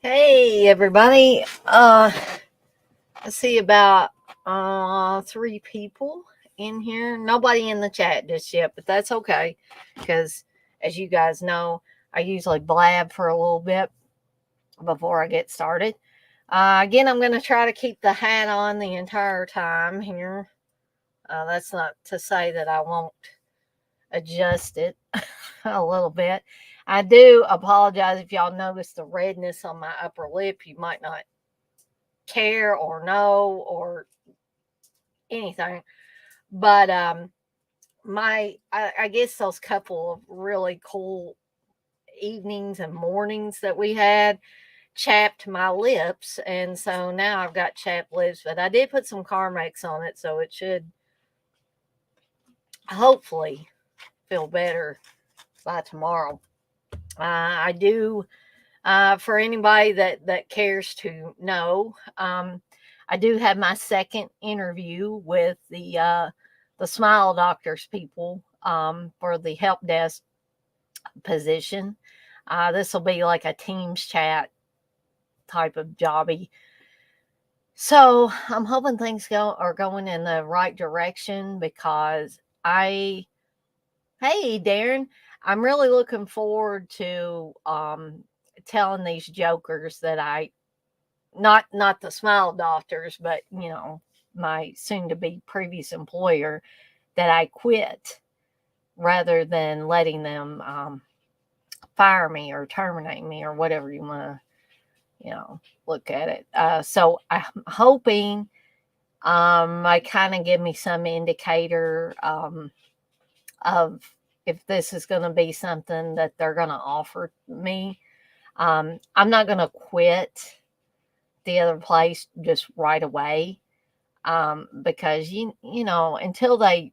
Hey everybody. I see about three people in here. Nobody in the chat just yet, but that's okay because as you guys know, I usually blab for a little bit before I get started. Again, I'm going to try to keep the hat on the entire time here. That's not to say that I won't adjust it a little bit. I do apologize if y'all notice the redness on my upper lip. You might not care or know or anything. But I guess those couple of really cool evenings and mornings that we had chapped my lips, and so now I've got chapped lips. But I did put some Carmex on it, so it should hopefully feel better by tomorrow. I do. For anybody that cares to know, I do have my second interview with the Smile Doctors people for the help desk position. This will be like a Teams chat type of jobby. So I'm hoping things are going in the right direction because hey Darren, I'm really looking forward to telling these jokers that I not the Smile Doctors, but my soon to be previous employer, that I quit rather than letting them fire me or terminate me or whatever you want to look at it. So I'm hoping I kind of give me some indicator of if this is going to be something that they're going to offer me. I'm not going to quit the other place just right away because until they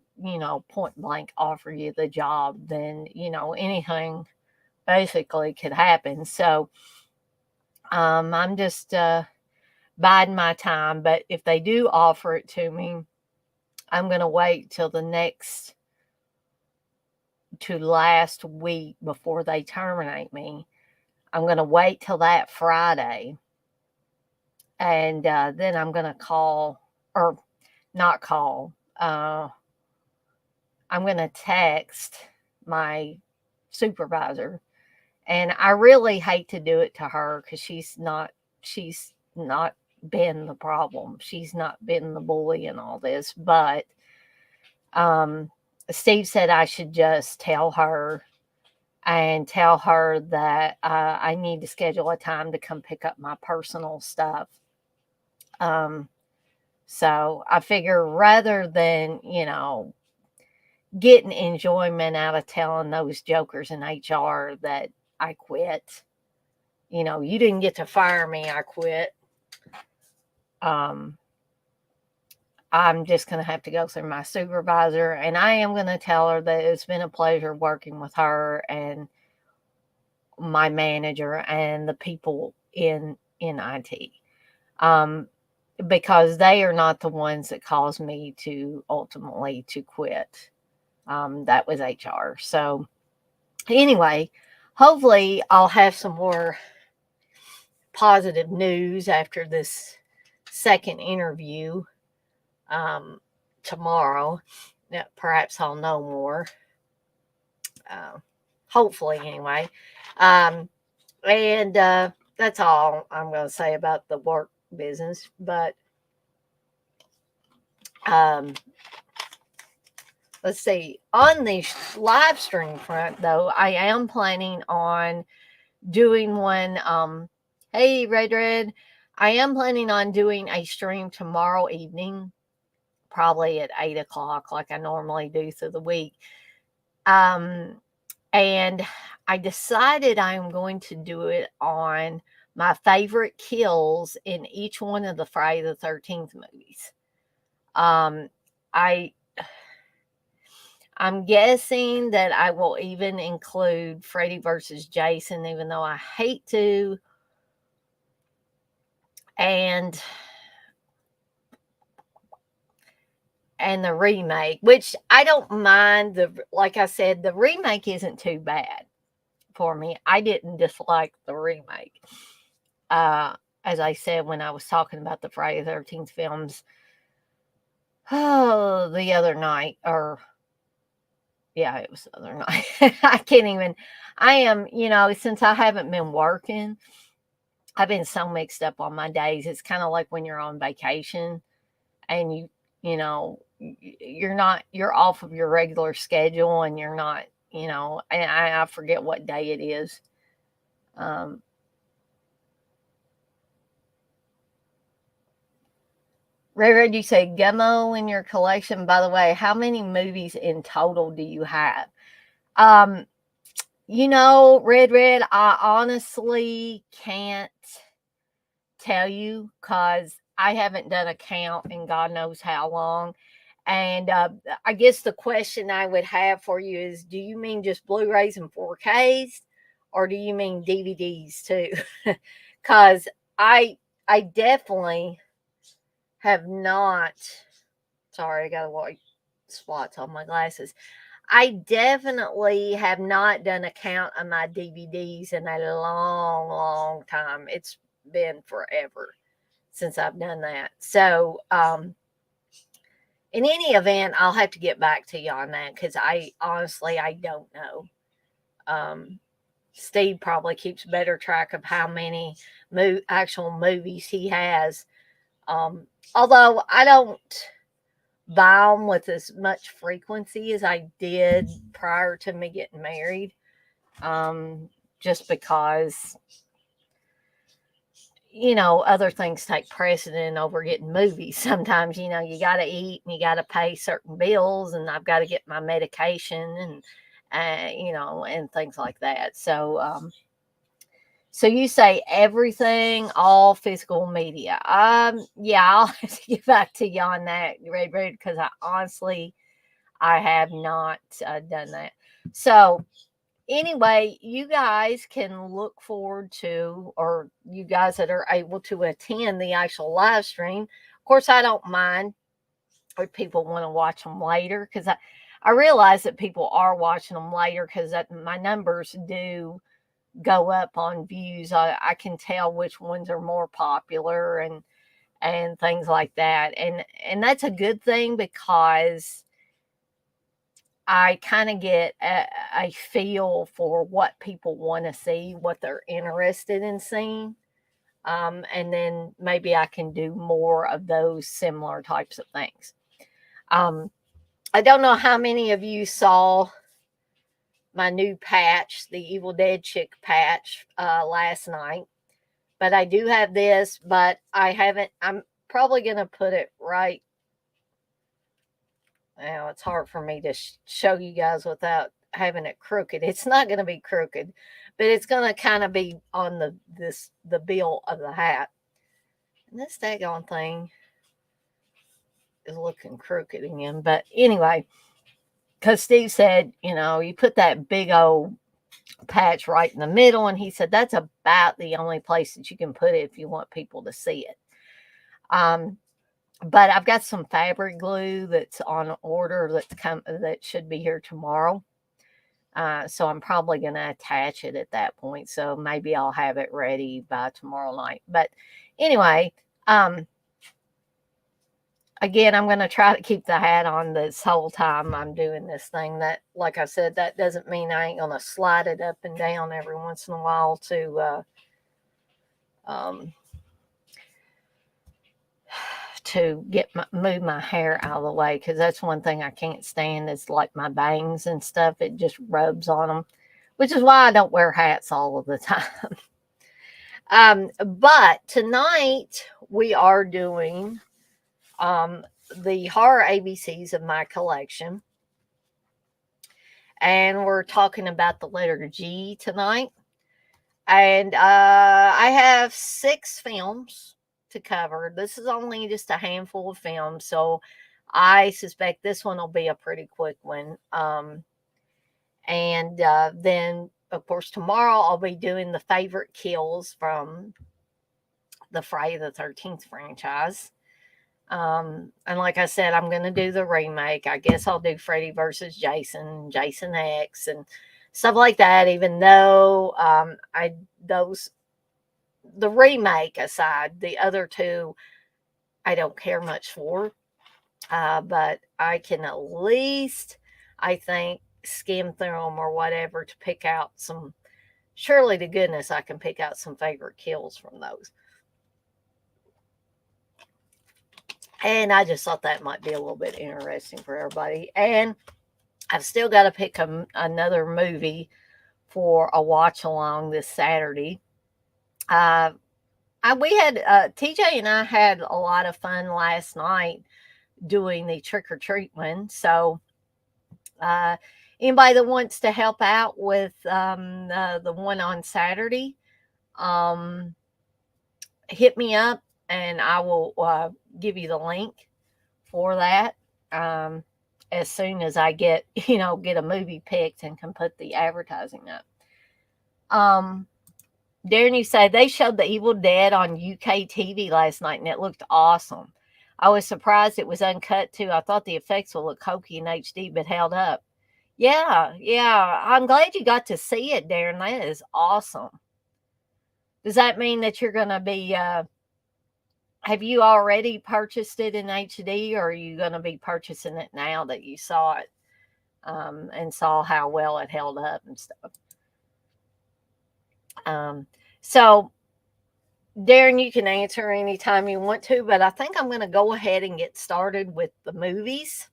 point blank offer you the job, then anything basically could happen. So I'm just biding my time. But if they do offer it to me, I'm going to wait till the next to last week before they terminate me. I'm going to wait till that Friday, and then I'm going to call, or not call. I'm going to text my supervisor, and I really hate to do it to her because she's not been the problem. She's not been the bully in all this, but um, Steve said I should just tell her and tell her that I need to schedule a time to come pick up my personal stuff. So I figure rather than, getting enjoyment out of telling those jokers in HR that I quit, you didn't get to fire me, I quit. I'm just going to have to go through my supervisor, and I am going to tell her that it's been a pleasure working with her and my manager and the people in IT. Because they are not the ones that caused me to ultimately to quit. That was HR. So anyway, hopefully I'll have some more positive news after this second interview tomorrow. Yeah, perhaps I'll know more. Hopefully, anyway. And that's all I'm going to say about the work business. But let's see. On the live stream front, though, I am planning on doing one. Hey, Red. I am planning on doing a stream tomorrow evening, probably at 8 o'clock, like I normally do through the week. And I decided I'm going to do it on my favorite kills in each one of the Friday the 13th movies. I'm guessing that I will even include Freddy versus Jason, even though I hate to. And the remake, which I don't mind. Like I said, the remake isn't too bad for me. I didn't dislike the remake. as I said when I was talking about the Friday the 13th films, oh, the other night, or yeah, it was the other night. I can't even, I am, since I haven't been working, I've been so mixed up on my days. It's kind of like when you're on vacation and you're off of your regular schedule and you're not, and I forget what day it is. Um, Red, you say Gummo in your collection. By the way, how many movies in total do you have? Um, Red, I honestly can't tell you because I haven't done a count in God knows how long. And I guess the question I would have for you is, do you mean just Blu-rays and 4Ks, or do you mean DVDs too? Because I I definitely have not. Sorry, I got a white spots on my glasses. I definitely have not done a count of my DVDs in a long, long time. It's been forever since I've done that. So, in any event, I'll have to get back to you on that because I honestly I don't know. Um, Steve probably keeps better track of how many actual movies he has. Although I don't buy them with as much frequency as I did prior to me getting married. Just because other things take precedent over getting movies. Sometimes, you got to eat and you got to pay certain bills, and I've got to get my medication and things like that. So you say everything, all physical media. Yeah, I'll have to get back to you on that, Red, because I have not done that. So anyway, you guys can look forward to, or you guys that are able to attend the actual live stream. Of course, I don't mind if people want to watch them later because I realize that people are watching them later because my numbers do go up on views. I can tell which ones are more popular and things like that, and that's a good thing because I kind of get a feel for what people want to see, what they're interested in seeing. And then maybe I can do more of those similar types of things. Um, I don't know how many of you saw my new patch, the Evil Dead Chick patch, last night, but I do have this, but I haven't, I'm probably going to put it right. Now, it's hard for me to show you guys without having it crooked. It's not going to be crooked, but it's going to kind of be on the bill of the hat. And this daggone thing is looking crooked again. But anyway, because Steve said, you put that big old patch right in the middle, and he said that's about the only place that you can put it if you want people to see it. But I've got some fabric glue that's on order that should be here tomorrow. So I'm probably going to attach it at that point. So maybe I'll have it ready by tomorrow night. But anyway, again, I'm going to try to keep the hat on this whole time I'm doing this thing. That, like I said, that doesn't mean I ain't going to slide it up and down every once in a while to move my hair out of the way, because that's one thing I can't stand is like my bangs and stuff. It just rubs on them, which is why I don't wear hats all of the time. But tonight we are doing the horror ABCs of my collection, and we're talking about the letter G tonight. And I have 6 films to cover. This is only just a handful of films, so I suspect this one will be a pretty quick one. And then, of course, tomorrow I'll be doing the favorite kills from the Friday the 13th franchise. And like I said, I'm going to do the remake. I guess I'll do Freddy versus Jason, Jason X, and stuff like that, even though those the remake aside, the other two I don't care much for. But I can at least, I think, skim through them or whatever to pick out some. Surely to goodness, I can pick out some favorite kills from those. And I just thought that might be a little bit interesting for everybody. And I've still got to pick another movie for a watch along this Saturday. Uh, we had TJ and I had a lot of fun last night doing the trick or treat one. So, uh, anybody that wants to help out with the one on Saturday, um, hit me up and I will give you the link for that. Um, as soon as I get, get a movie picked and can put the advertising up. Darren, you say they showed The Evil Dead on UK TV last night and it looked awesome. I was surprised it was uncut too. I thought the effects would look hokey in HD, but held up. Yeah, yeah. I'm glad you got to see it, Darren. That is awesome. Does that mean that you're going to be, have you already purchased it in HD or are you going to be purchasing it now that you saw it and saw how well it held up and stuff? So, Darren, you can answer anytime you want to, but I think I'm going to go ahead and get started with the movies,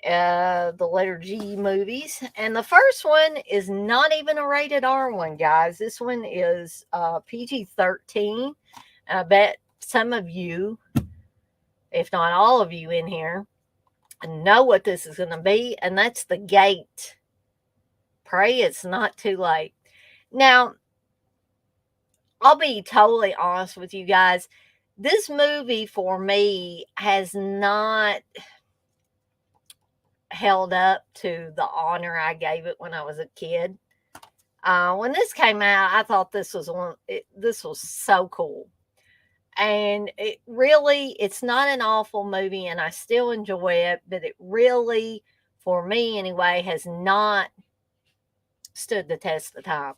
the letter G movies. And the first one is not even a rated R one, guys. This one is PG-13. I bet some of you, if not all of you in here, know what this is going to be, and that's The Gate. Pray it's not too late. Now, I'll be totally honest with you guys. This movie for me has not held up to the honor I gave it when I was a kid. When this came out, I thought this was this was so cool. And it's not an awful movie and I still enjoy it, but it really, for me anyway, has not stood the test of time.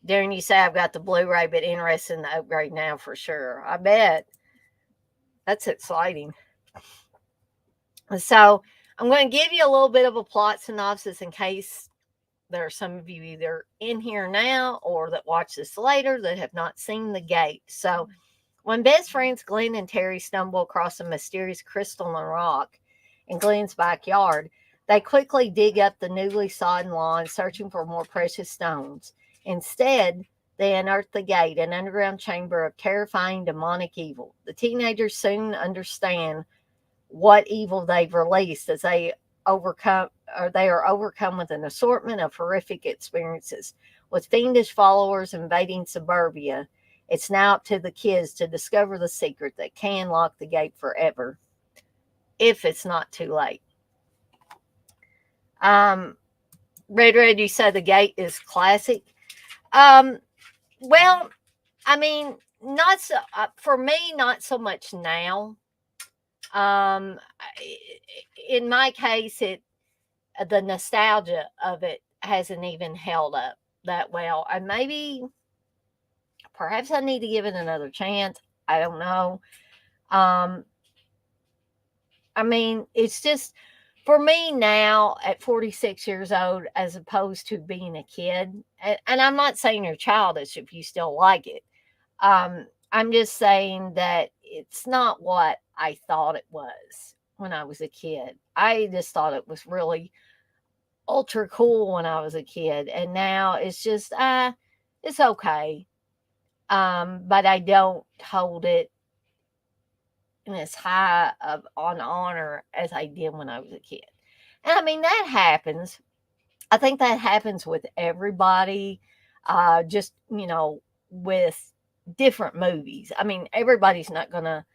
Darren, you say I've got the Blu-ray, but interested in the upgrade now for sure. I bet. That's exciting. So I'm going to give you a little bit of a plot synopsis in case there are some of you either in here now or that watch this later that have not seen The Gate. So when best friends Glenn and Terry stumble across a mysterious crystalline rock in Glenn's backyard, they quickly dig up the newly sodden lawn searching for more precious stones. Instead, they unearth the gate, an underground chamber of terrifying demonic evil. The teenagers soon understand what evil they've released as they are overcome with an assortment of horrific experiences. With fiendish followers invading suburbia, it's now up to the kids to discover the secret that can lock the gate forever, if it's not too late. Red, you say The Gate is classic. Well, I mean, not so for me, not so much now. In my case, the nostalgia of it hasn't even held up that well, and maybe perhaps I need to give it another chance. I don't know. I mean, it's just for me now at 46 years old, as opposed to being a kid. And I'm not saying you're childish if you still like it. I'm just saying that it's not what I thought it was when I was a kid. I just thought it was really ultra cool when I was a kid. And now it's just, it's okay. But I don't hold it in as high of on honor as I did when I was a kid. And I mean, that happens. I think that happens with everybody, just, with different movies. I mean, everybody's not going to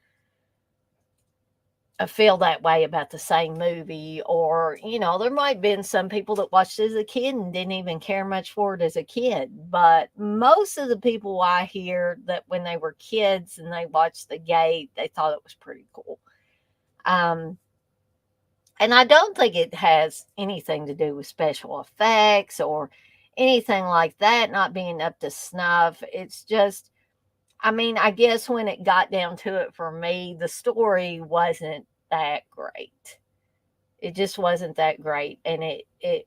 feel that way about the same movie, or there might have been some people that watched it as a kid and didn't even care much for it as a kid, but most of the people I hear that when they were kids and they watched The Gate, they thought it was pretty cool. And I don't think it has anything to do with special effects or anything like that not being up to snuff. It's just, I mean, I guess when it got down to it for me, the story wasn't that great. It just wasn't that great, and it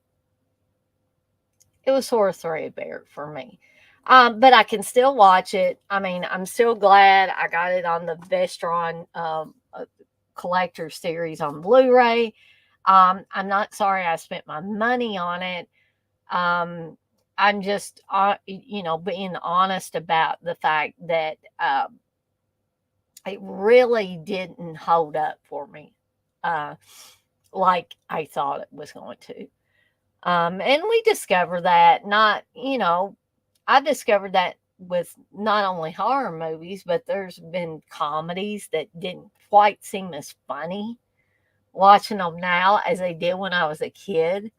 was sort of threadbare for me. But I can still watch it. I mean, I'm still glad I got it on the Vestron collector series on Blu-ray. I'm not sorry I spent my money on it. Um, I'm just, being honest about the fact that it really didn't hold up for me uh, like I thought it was going to. And we discovered that I discovered that with not only horror movies, but there's been comedies that didn't quite seem as funny watching them now as they did when I was a kid.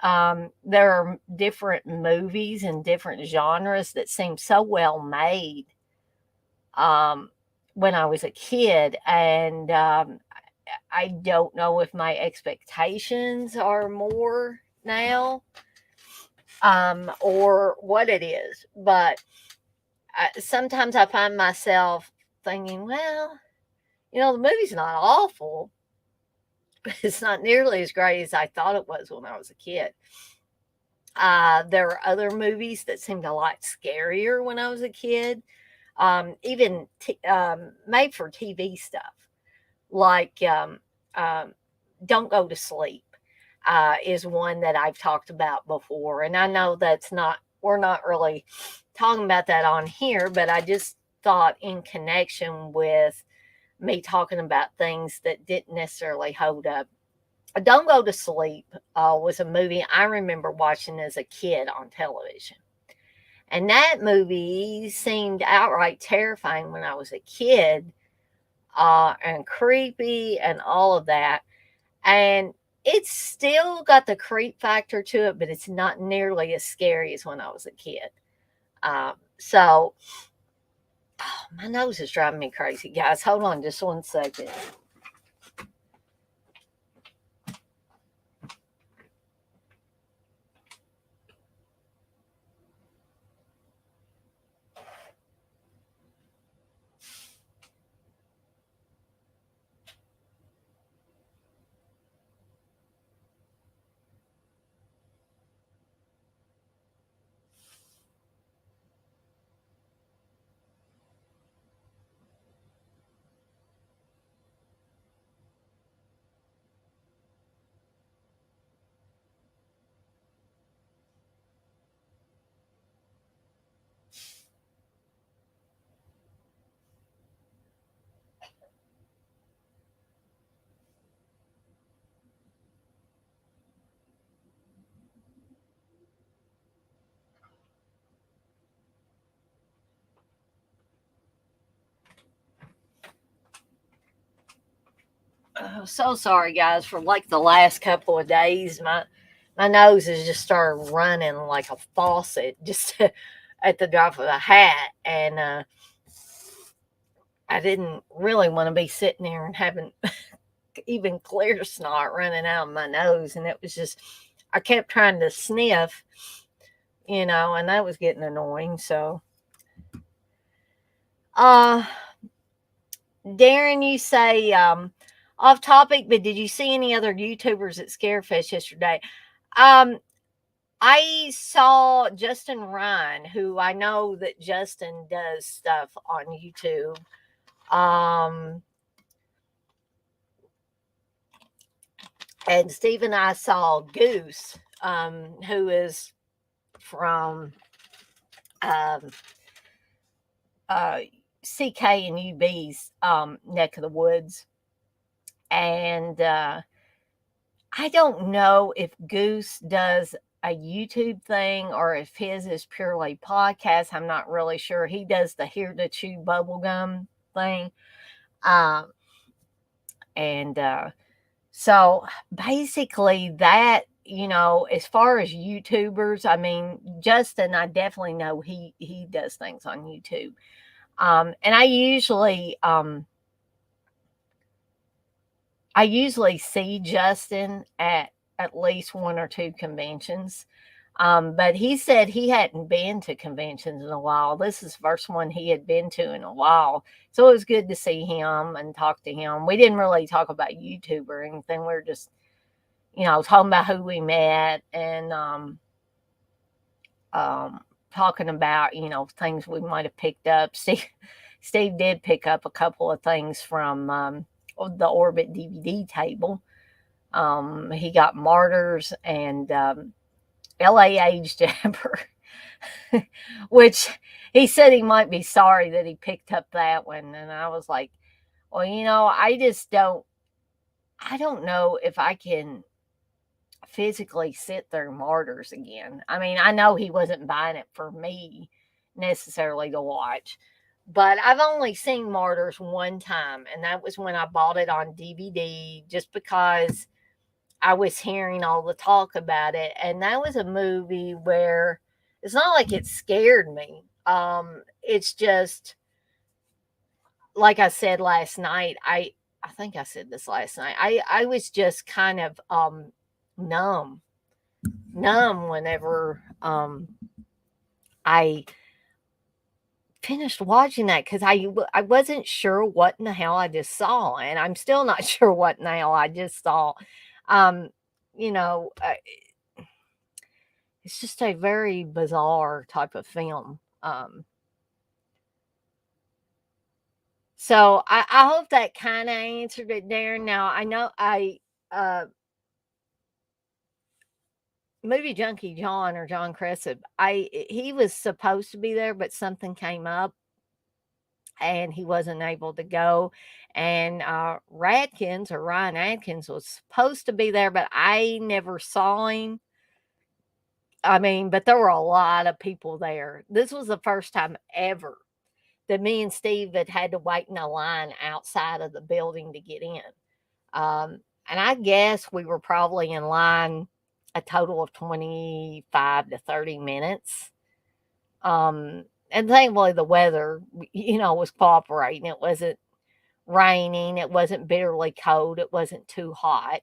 There are different movies and different genres that seem so well made um, when I was a kid. And I don't know if my expectations are more now or what it is. But sometimes I find myself thinking, well, the movie's not awful, but it's not nearly as great as I thought it was when I was a kid. There are other movies that seemed a lot scarier when I was a kid, even made for TV stuff, like um, Don't Go to Sleep is one that I've talked about before. And I know we're not really talking about that on here, but I just thought in connection with me talking about things that didn't necessarily hold up. Don't Go to Sleep was a movie I remember watching as a kid on television. And that movie seemed outright terrifying when I was a kid, and creepy and all of that. And it's still got the creep factor to it, but it's not nearly as scary as when I was a kid. So, oh, my nose is driving me crazy, guys. Hold on just one second. Oh, so sorry, guys, for like the last couple of days. My nose has just started running like a faucet, just at the drop of a hat, and I didn't really want to be sitting there and having even clear snot running out of my nose, and it was just I kept trying to sniff, and that was getting annoying. So, uh, Darren, you say off topic, but did you see any other YouTubers at Scarefest yesterday? Um, I saw Justin Ryan, who I know that Justin does stuff on YouTube. Um, and Steve and I saw Goose, who is from um, uh, CK and UB's neck of the woods. And I don't know if Goose does a YouTube thing or if his is purely podcast. I'm not really sure. He does the Here to Chew Bubblegum thing. Um, and so basically, that, as far as YouTubers, I mean, Justin, I definitely know he does things on YouTube. And I usually see Justin at least one or two conventions. But he said he hadn't been to conventions in a while. This is the first one he had been to in a while. So it was good to see him and talk to him. We didn't really talk about YouTube or anything. We were just, talking about who we met and um, talking about, things we might have picked up. Steve did pick up a couple of things from the Orbit DVD table. He got Martyrs and LA Age Jabber, which he said he might be sorry that he picked up that one. And I was like, well, I don't know if I can physically sit through Martyrs again. I mean, I know he wasn't buying it for me necessarily to watch, but I've only seen Martyrs one time, and that was when I bought it on DVD just because I was hearing all the talk about it. And that was a movie where it's not like it scared me. It's just like I said last night, I think I said this last night. I was just kind of numb whenever I finished watching that because I wasn't sure what in the hell I just saw, and I'm still not sure what in the hell I just saw. Um, you know, uh, it's just a very bizarre type of film. So I hope that kind of answered it, Darren. Now I know uh movie junkie John or John Crescent. He was supposed to be there, but something came up and he wasn't able to go. And Radkins or Ryan Adkins was supposed to be there, but I never saw him. I mean, but there were a lot of people there. This was the first time ever that me and Steve had to wait in a line outside of the building to get in. And I guess we were probably in line a total of 25 to 30 minutes. And thankfully the weather, was cooperating. It wasn't raining. It wasn't bitterly cold. It wasn't too hot.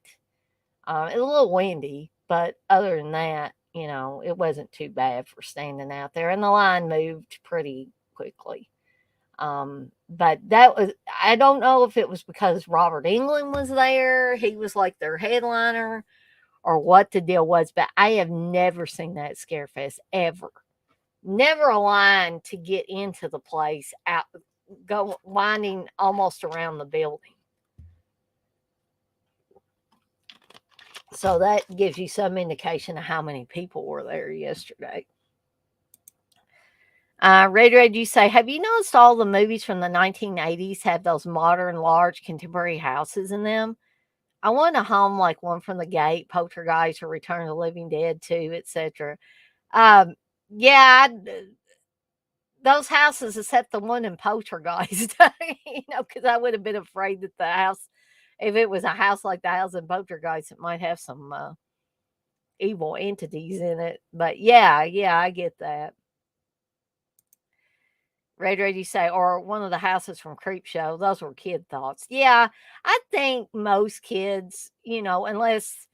It was a little windy, but other than that, it wasn't too bad for standing out there. And the line moved pretty quickly. But that was, I don't know if it was because Robert England was there, he was like their headliner, or what the deal was, but I have never seen that Scarefest ever. Never a line to get into the place out go winding almost around the building. So that gives you some indication of how many people were there yesterday. Red, you say, have you noticed all the movies from the 1980s have those modern, large, contemporary houses in them? I want a home like One from the Gate, Poltergeist, or Return of the Living Dead 2, etc. Um, yeah, those houses, except the one in Poltergeist, because I would have been afraid that the house, if it was a house like the house in Poltergeist, it might have some evil entities in it. But yeah, I get that. Ray, you say, or one of the houses from Creepshow. Those were kid thoughts. Yeah, I think most kids, unless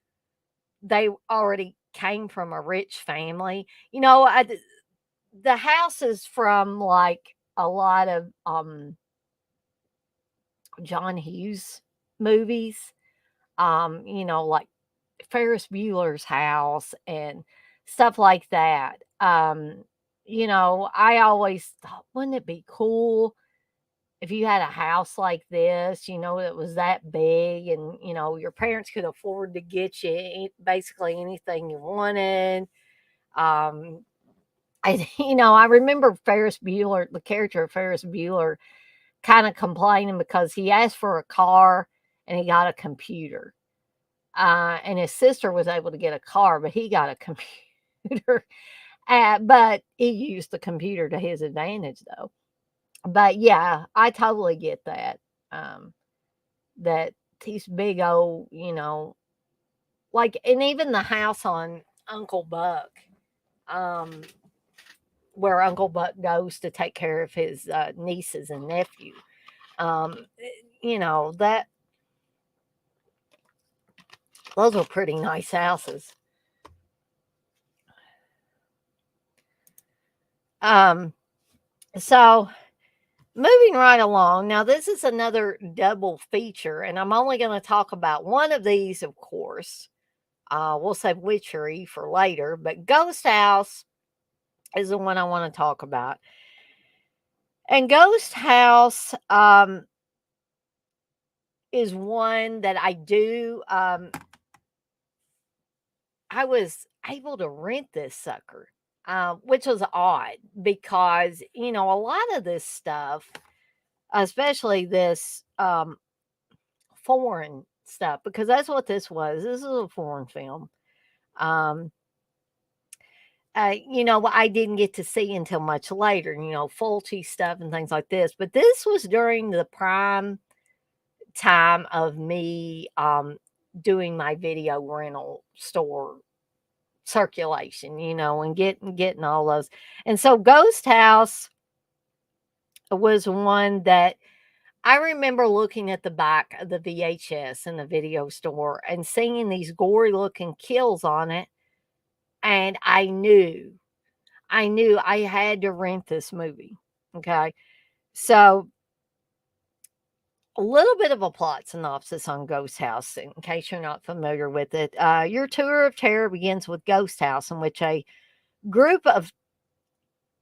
they already came from a rich family, the houses from like a lot of John Hughes movies, like Ferris Bueller's House and stuff like that. I always thought, wouldn't it be cool if you had a house like this, that was that big and, your parents could afford to get you basically anything you wanted. Um, I remember Ferris Bueller, the character of Ferris Bueller, kind of complaining because he asked for a car and he got a computer. And his sister was able to get a car, but he got a computer. But he used the computer to his advantage, though. But yeah, I totally get that. Um, that these big old, like, and even the house on Uncle Buck, um, where Uncle Buck goes to take care of his nieces and nephew. Um, that those are pretty nice houses. Um, so moving right along. Now, this is another double feature, and I'm only going to talk about one of these, of course. We'll save Witchery for later, but Ghost House is the one I want to talk about. And Ghost House is one that I do. I was able to rent this sucker, which was odd because, a lot of this stuff, especially this foreign stuff, because that's what this was. This is a foreign film. Um, I didn't get to see until much later, faulty stuff and things like this. But this was during the prime time of me doing my video rental store circulation, and getting all those. And so Ghost House was one that I remember looking at the back of the VHS in the video store and seeing these gory looking kills on it. And I knew I had to rent this movie. Okay. So a little bit of a plot synopsis on Ghost House, in case you're not familiar with it. Your tour of terror begins with Ghost House, in which a group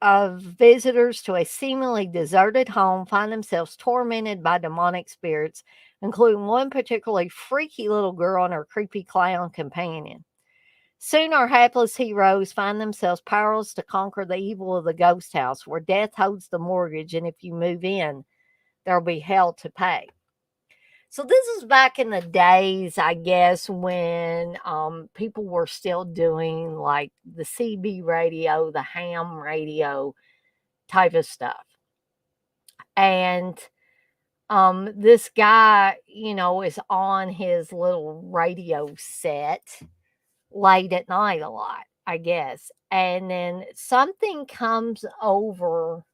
of visitors to a seemingly deserted home find themselves tormented by demonic spirits, including one particularly freaky little girl and her creepy clown companion. Soon, our hapless heroes find themselves powerless to conquer the evil of the ghost house, where death holds the mortgage, and if you move in, there'll be hell to pay. So this is back in the days, I guess, when people were still doing like the CB radio, the ham radio type of stuff. And this guy, is on his little radio set late at night a lot, I guess. And then something comes over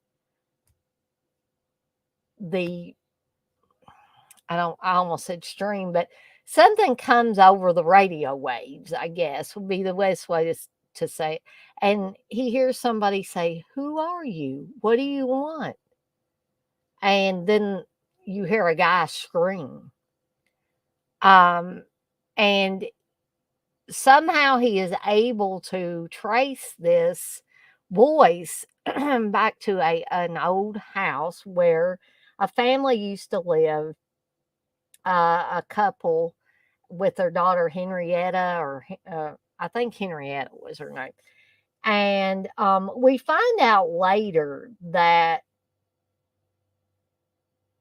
the I almost said stream, but something comes over the radio waves, I guess would be the best way to say it. And he hears somebody say, "Who are you? What do you want?" And then you hear a guy scream. Um, and somehow he is able to trace this voice back to an old house where a family used to live, a couple with their daughter Henrietta, or I think Henrietta was her name. And we find out later that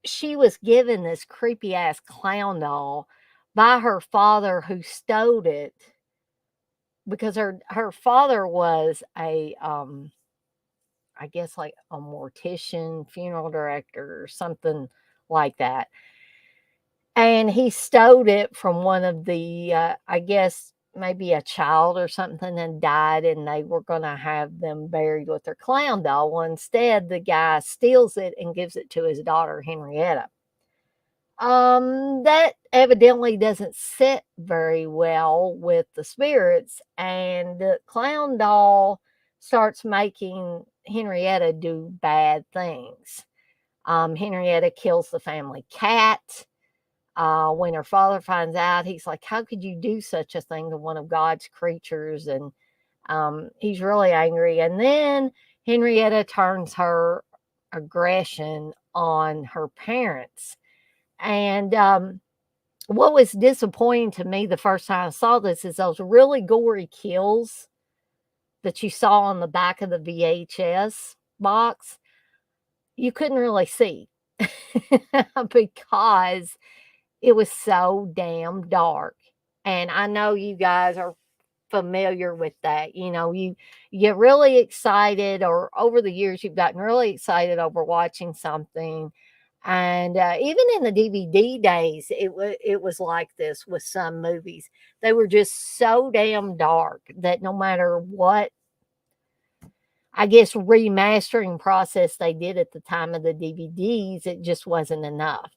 she was given this creepy ass clown doll by her father, who stole it because her father was a I guess like a mortician, funeral director, or something like that. And he stole it from one of the I guess maybe a child or something, and died, and they were going to have them buried with their clown doll. Well, instead the guy steals it and gives it to his daughter Henrietta. That evidently doesn't sit very well with the spirits, and the clown doll starts making Henrietta do bad things. Henrietta kills the family cat. When her father finds out, he's like, "How could you do such a thing to one of God's creatures?" And he's really angry. And then Henrietta turns her aggression on her parents. And what was disappointing to me the first time I saw this is those really gory kills that you saw on the back of the VHS box, you couldn't really see because it was so damn dark. And I know you guys are familiar with that. You get really excited, or over the years you've gotten really excited over watching something. And even in the DVD days, it was like this with some movies. They were just so damn dark that no matter what, I guess, remastering process they did at the time of the DVDs, it just wasn't enough.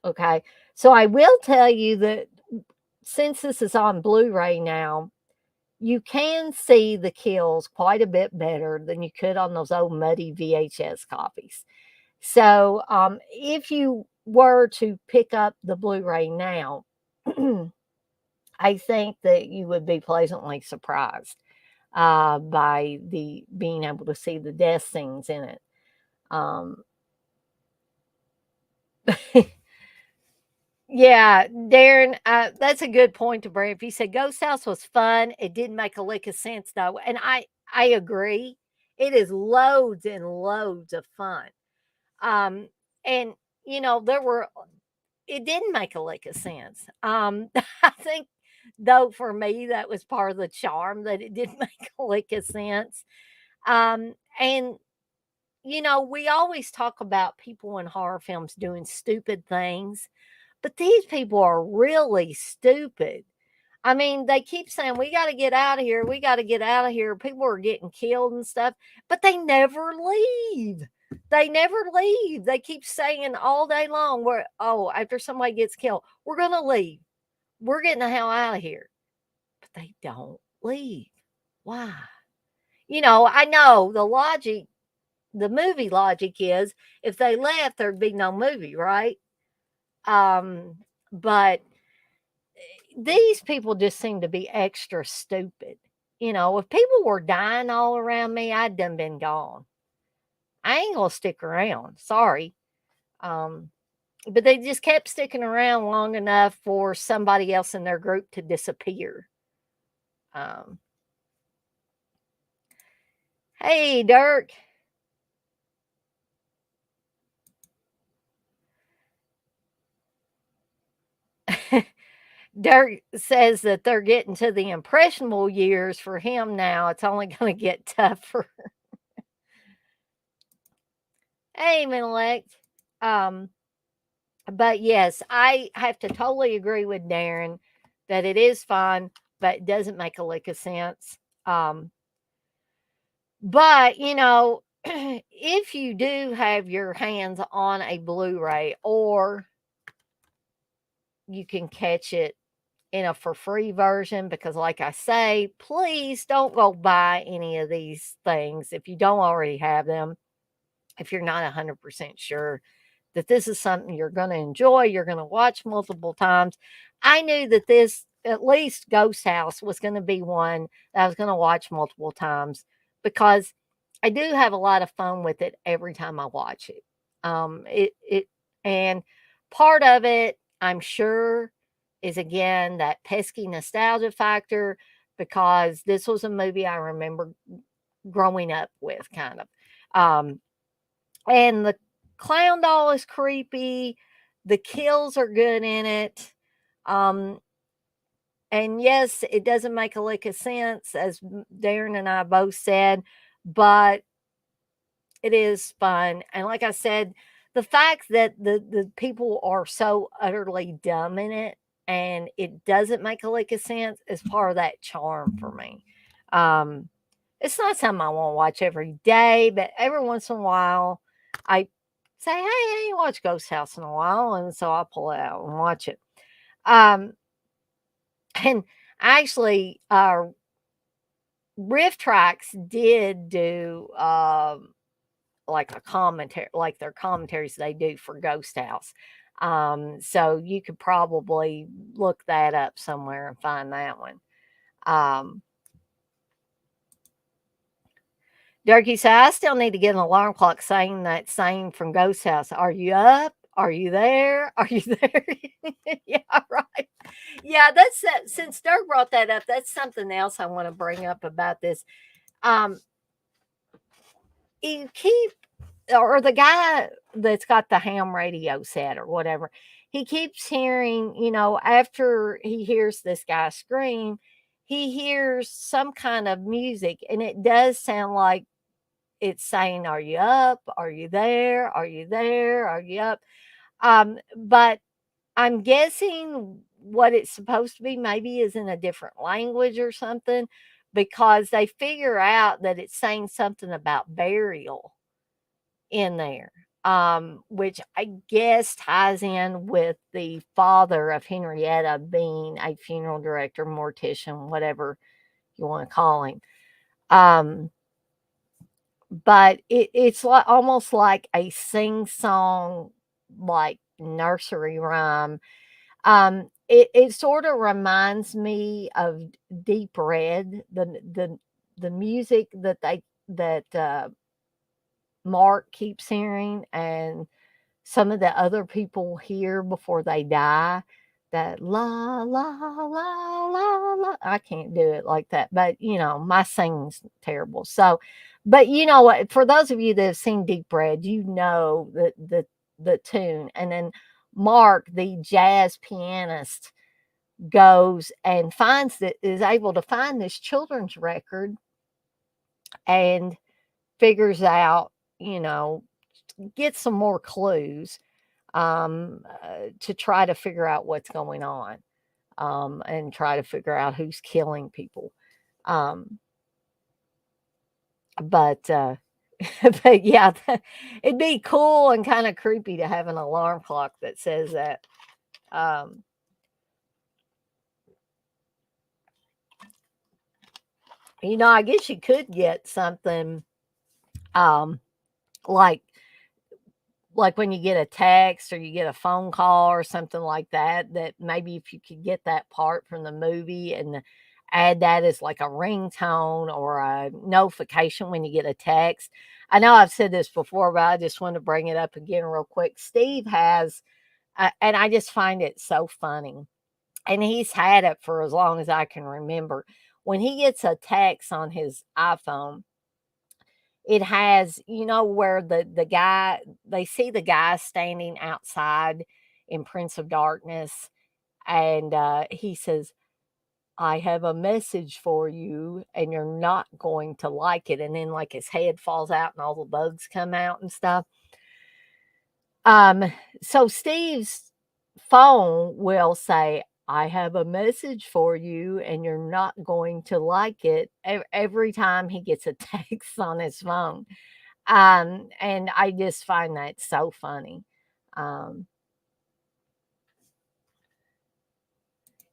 Okay. So I will tell you that since this is on Blu ray now, you can see the kills quite a bit better than you could on those old muddy VHS copies. So, if you were to pick up the Blu-ray now, I think that you would be pleasantly surprised by the being able to see the death scenes in it. Um, yeah, Darren, that's a good point to bring up. You said Ghost House was fun. It didn't make a lick of sense though, and I agree. It is loads and loads of fun. Um, and there were it didn't make a lick of sense. I think though for me that was part of the charm that it didn't make a lick of sense. And we always talk about people in horror films doing stupid things, but these people are really stupid. I mean, they keep saying, "We gotta get out of here. We gotta get out of here." People are getting killed and stuff, but they never leave. They never leave. They keep saying all day long, after somebody gets killed, we're gonna leave. We're getting the hell out of here. But they don't leave. Why? I know the movie logic is if they left, there'd be no movie, right? But these people just seem to be extra stupid. If people were dying all around me, I'd done been gone. I ain't gonna stick around. Sorry. Um, but they just kept sticking around long enough for somebody else in their group to disappear. Um, hey, Dirk. Dirk says that they're getting to the impressionable years for him now. It's only going to get tougher. Hey, Menelect. Um, but yes, I have to totally agree with Darren that it is fun, but it doesn't make a lick of sense. But if you do have your hands on a Blu-ray, or you can catch it in a for free version, because like I say, please don't go buy any of these things if you don't already have them. If you're not 100% sure that this is something you're going to enjoy, you're going to watch multiple times. I knew that this, at least Ghost House, was going to be one that I was going to watch multiple times, because I do have a lot of fun with it every time I watch it. And part of it, I'm sure, is again that pesky nostalgia factor, because this was a movie I remember growing up with, kind of. And the clown doll is creepy. The kills are good in it. Um, and yes, it doesn't make a lick of sense, as Darren and I both said, but it is fun. And like I said, the fact that the people are so utterly dumb in it and it doesn't make a lick of sense is part of that charm for me. Um, it's not something I want to watch every day, but every once in a while, I say, "Hey, I ain't watched Ghost House in a while," and so I'll pull it out and watch it. Um, and actually, Riff Tracks did do like a commentary, like their commentaries they do for Ghost House. So you could probably look that up somewhere and find that one. Um, Durkee said, I still need to get an alarm clock saying that same from Ghost House. Are you up? Are you there? Are you there? Yeah, right. Yeah, that's that. Since Dirk brought that up, that's something else I want to bring up about this. Um, you keep, or the guy that's got the ham radio set or whatever, he keeps hearing, after he hears this guy scream, he hears some kind of music, and it does sound like it's saying, "Are you up? Are you there? Are you there? Are you up?" But I'm guessing what it's supposed to be maybe is in a different language or something, because they figure out that it's saying something about burial in there, which I guess ties in with the father of Henrietta being a funeral director, mortician, whatever you want to call him. Um, but it's like almost like a sing song, like nursery rhyme. It sort of reminds me of Deep Red, the music that Mark keeps hearing, and some of the other people hear before they die. That la la la la la. I can't do it like that, but my singing's terrible. So, but you know what? For those of you that have seen Deep Red, you know the tune, and then Mark, the jazz pianist, goes and is able to find this children's record and figures out, you know, get some more clues to try to figure out what's going on, and try to figure out who's killing people. Um, but but yeah, it'd be cool and kind of creepy to have an alarm clock that says that. Um, I guess you could get something um, like when you get a text or you get a phone call or something like that, that maybe if you could get that part from the movie and add that as like a ringtone or a notification when you get a text. I know I've said this before, but I just want to bring it up again real quick. Steve has, and I just find it so funny, and he's had it for as long as I can remember. When he gets a text on his iPhone, it has, where the guy, they see the guy standing outside in Prince of Darkness, and he says, "I have a message for you, and you're not going to like it." And then, like, his head falls out and all the bugs come out and stuff. Um, so Steve's phone will say, "I have a message for you, and you're not going to like it," every time he gets a text on his phone. And I just find that so funny. Um,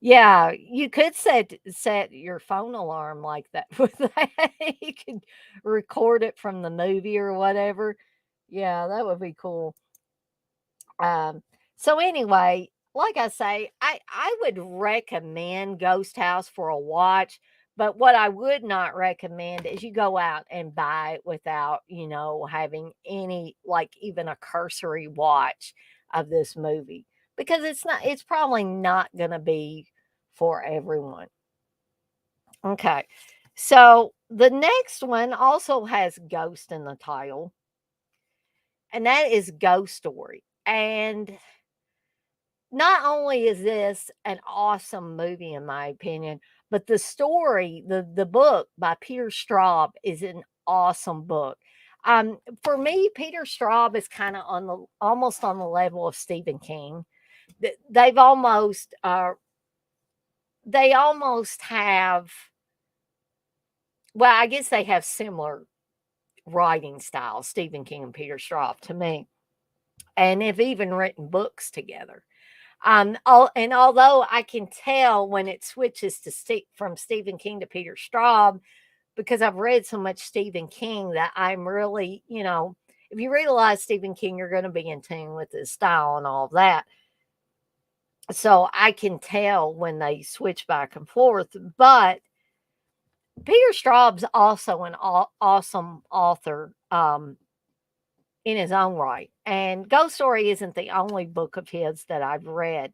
yeah, you could set your phone alarm like that with that. You could record it from the movie or whatever. Yeah, that would be cool. So anyway, like I say, I would recommend Ghost House for a watch, but what I would not recommend is you go out and buy it without, having any, like, even a cursory watch of this movie, because it's probably not going to be for everyone. Okay. So the next one also has ghost in the title, and that is Ghost Story. And not only is this an awesome movie in my opinion, but the story, the book by Peter Straub is an awesome book. For me, Peter Straub is kind of on the almost on the level of Stephen King. They've almost they almost have, well, I guess they have similar writing styles, Stephen King and Peter Straub, to me, and have even written books together. And although I can tell when it switches to from Stephen King to Peter Straub, because I've read so much Stephen King that I'm really, if you read a lot of Stephen King, you're going to be in tune with his style and all of that. So I can tell when they switch back and forth. But Peter Straub's also an awesome author, in his own right. And Ghost Story isn't the only book of his that I've read.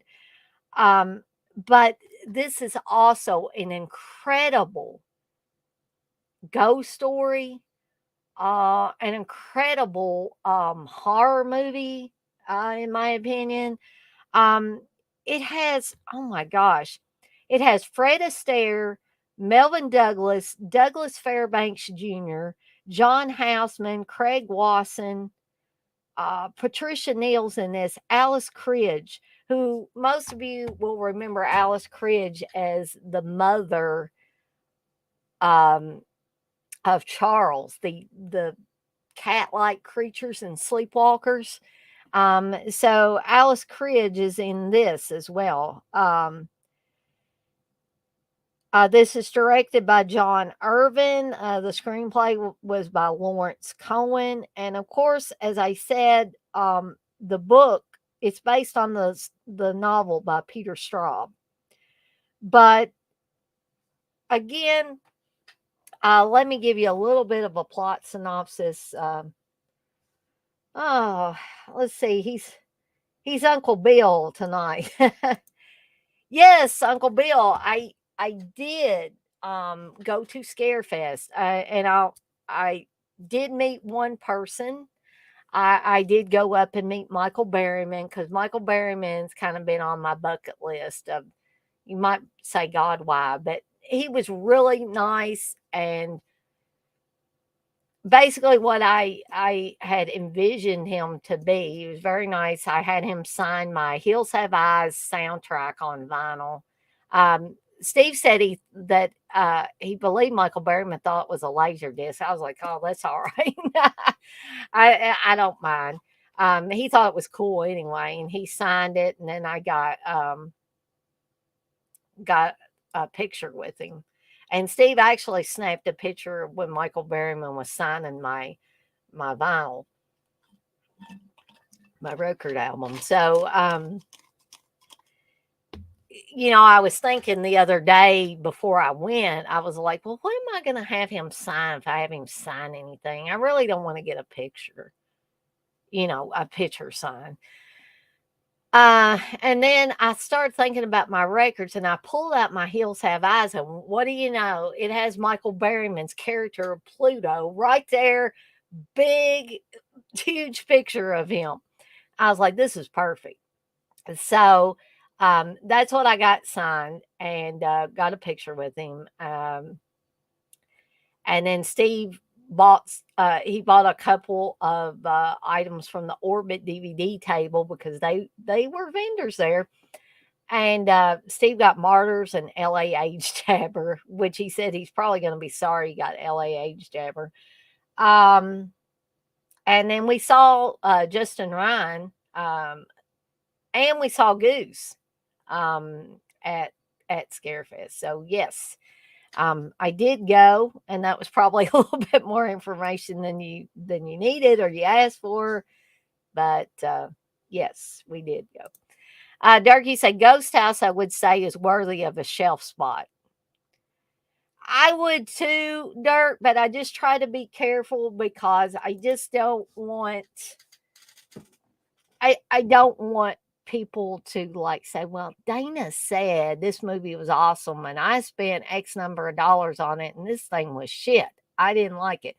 Um, but this is also an incredible ghost story, an incredible horror movie, in my opinion. Um, it has, oh my gosh, it has Fred Astaire, Melvin Douglas, Douglas Fairbanks Jr., John Houseman, Craig Wasson, Patricia Neal's in this, Alice Cridge, who most of you will remember Alice Cridge as the mother, um, of Charles, the cat-like creatures and sleepwalkers. So Alice Cridge is in this as well. This is directed by John Irvin. The screenplay was by Lawrence Cohen, and of course, as I said, the book it's based on the novel by Peter Straub. But again, let me give you a little bit of a plot synopsis. Oh, let's see. He's Uncle Bill tonight. Yes, Uncle Bill. I did go to Scarefest, and I did meet one person. I did go up and meet Michael Berryman because Michael Berryman's kind of been on my bucket list of, you might say, God, why? But he was really nice and basically what I had envisioned him to be. He was very nice. I had him sign my Hills Have Eyes soundtrack on vinyl. Steve said he believed Michael Berryman thought it was a laser disc. I was like, oh, that's all right. I don't mind. He thought it was cool anyway, and he signed it, and then I got a picture with him. And Steve actually snapped a picture when Michael Berryman was signing my vinyl, my record album. So, I was thinking the other day before I went, I was like, well, what am I going to have him sign if I have him sign anything? I really don't want to get a picture, a picture sign. And then I started thinking about my records and I pulled out my Hills Have Eyes, and what do you know? It has Michael Berryman's character of Pluto right there, big, huge picture of him. I was like, this is perfect. So that's what I got signed and got a picture with him. And then Steve bought a couple of items from the Orbit DVD table because they were vendors there. And Steve got Martyrs and LA Age Jabber, which he said he's probably going to be sorry he got LA Age Jabber. Um, and then we saw Justin Ryan, and we saw Goose um, at Scarefest. So yes, I did go, and that was probably a little bit more information than you needed or you asked for. But yes, we did go. Darky said, Ghost House, I would say, is worthy of a shelf spot. I would too, Dirk, but I just try to be careful because I just don't want. I don't want people to like say, well, Dana said this movie was awesome and I spent X number of dollars on it and this thing was shit. I didn't like it.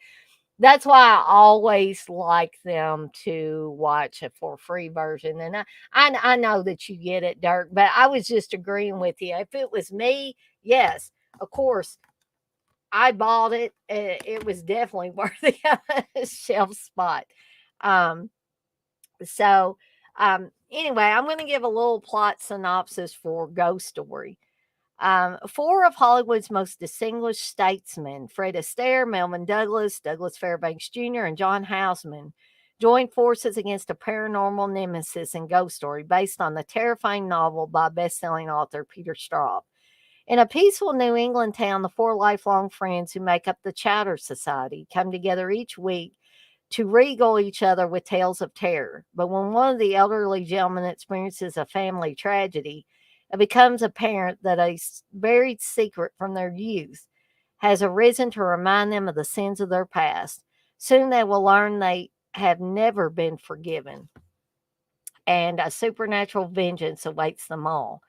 That's why I always like them to watch a for free version. And I know that you get it, Dirk, but I was just agreeing with you. If it was me, yes, of course, I bought it. It was definitely worthy of a shelf spot. Um, so, anyway, I'm going to give a little plot synopsis for Ghost Story. Four of Hollywood's most distinguished statesmen, Fred Astaire, Melvin Douglas, Douglas Fairbanks Jr., and John Houseman, joined forces against a paranormal nemesis in Ghost Story based on the terrifying novel by best-selling author Peter Straub. In a peaceful New England town, the four lifelong friends who make up the Chowder Society come together each week to regale each other with tales of terror. But when one of the elderly gentlemen experiences a family tragedy, it becomes apparent that a buried secret from their youth has arisen to remind them of the sins of their past. Soon they will learn they have never been forgiven, and a supernatural vengeance awaits them all.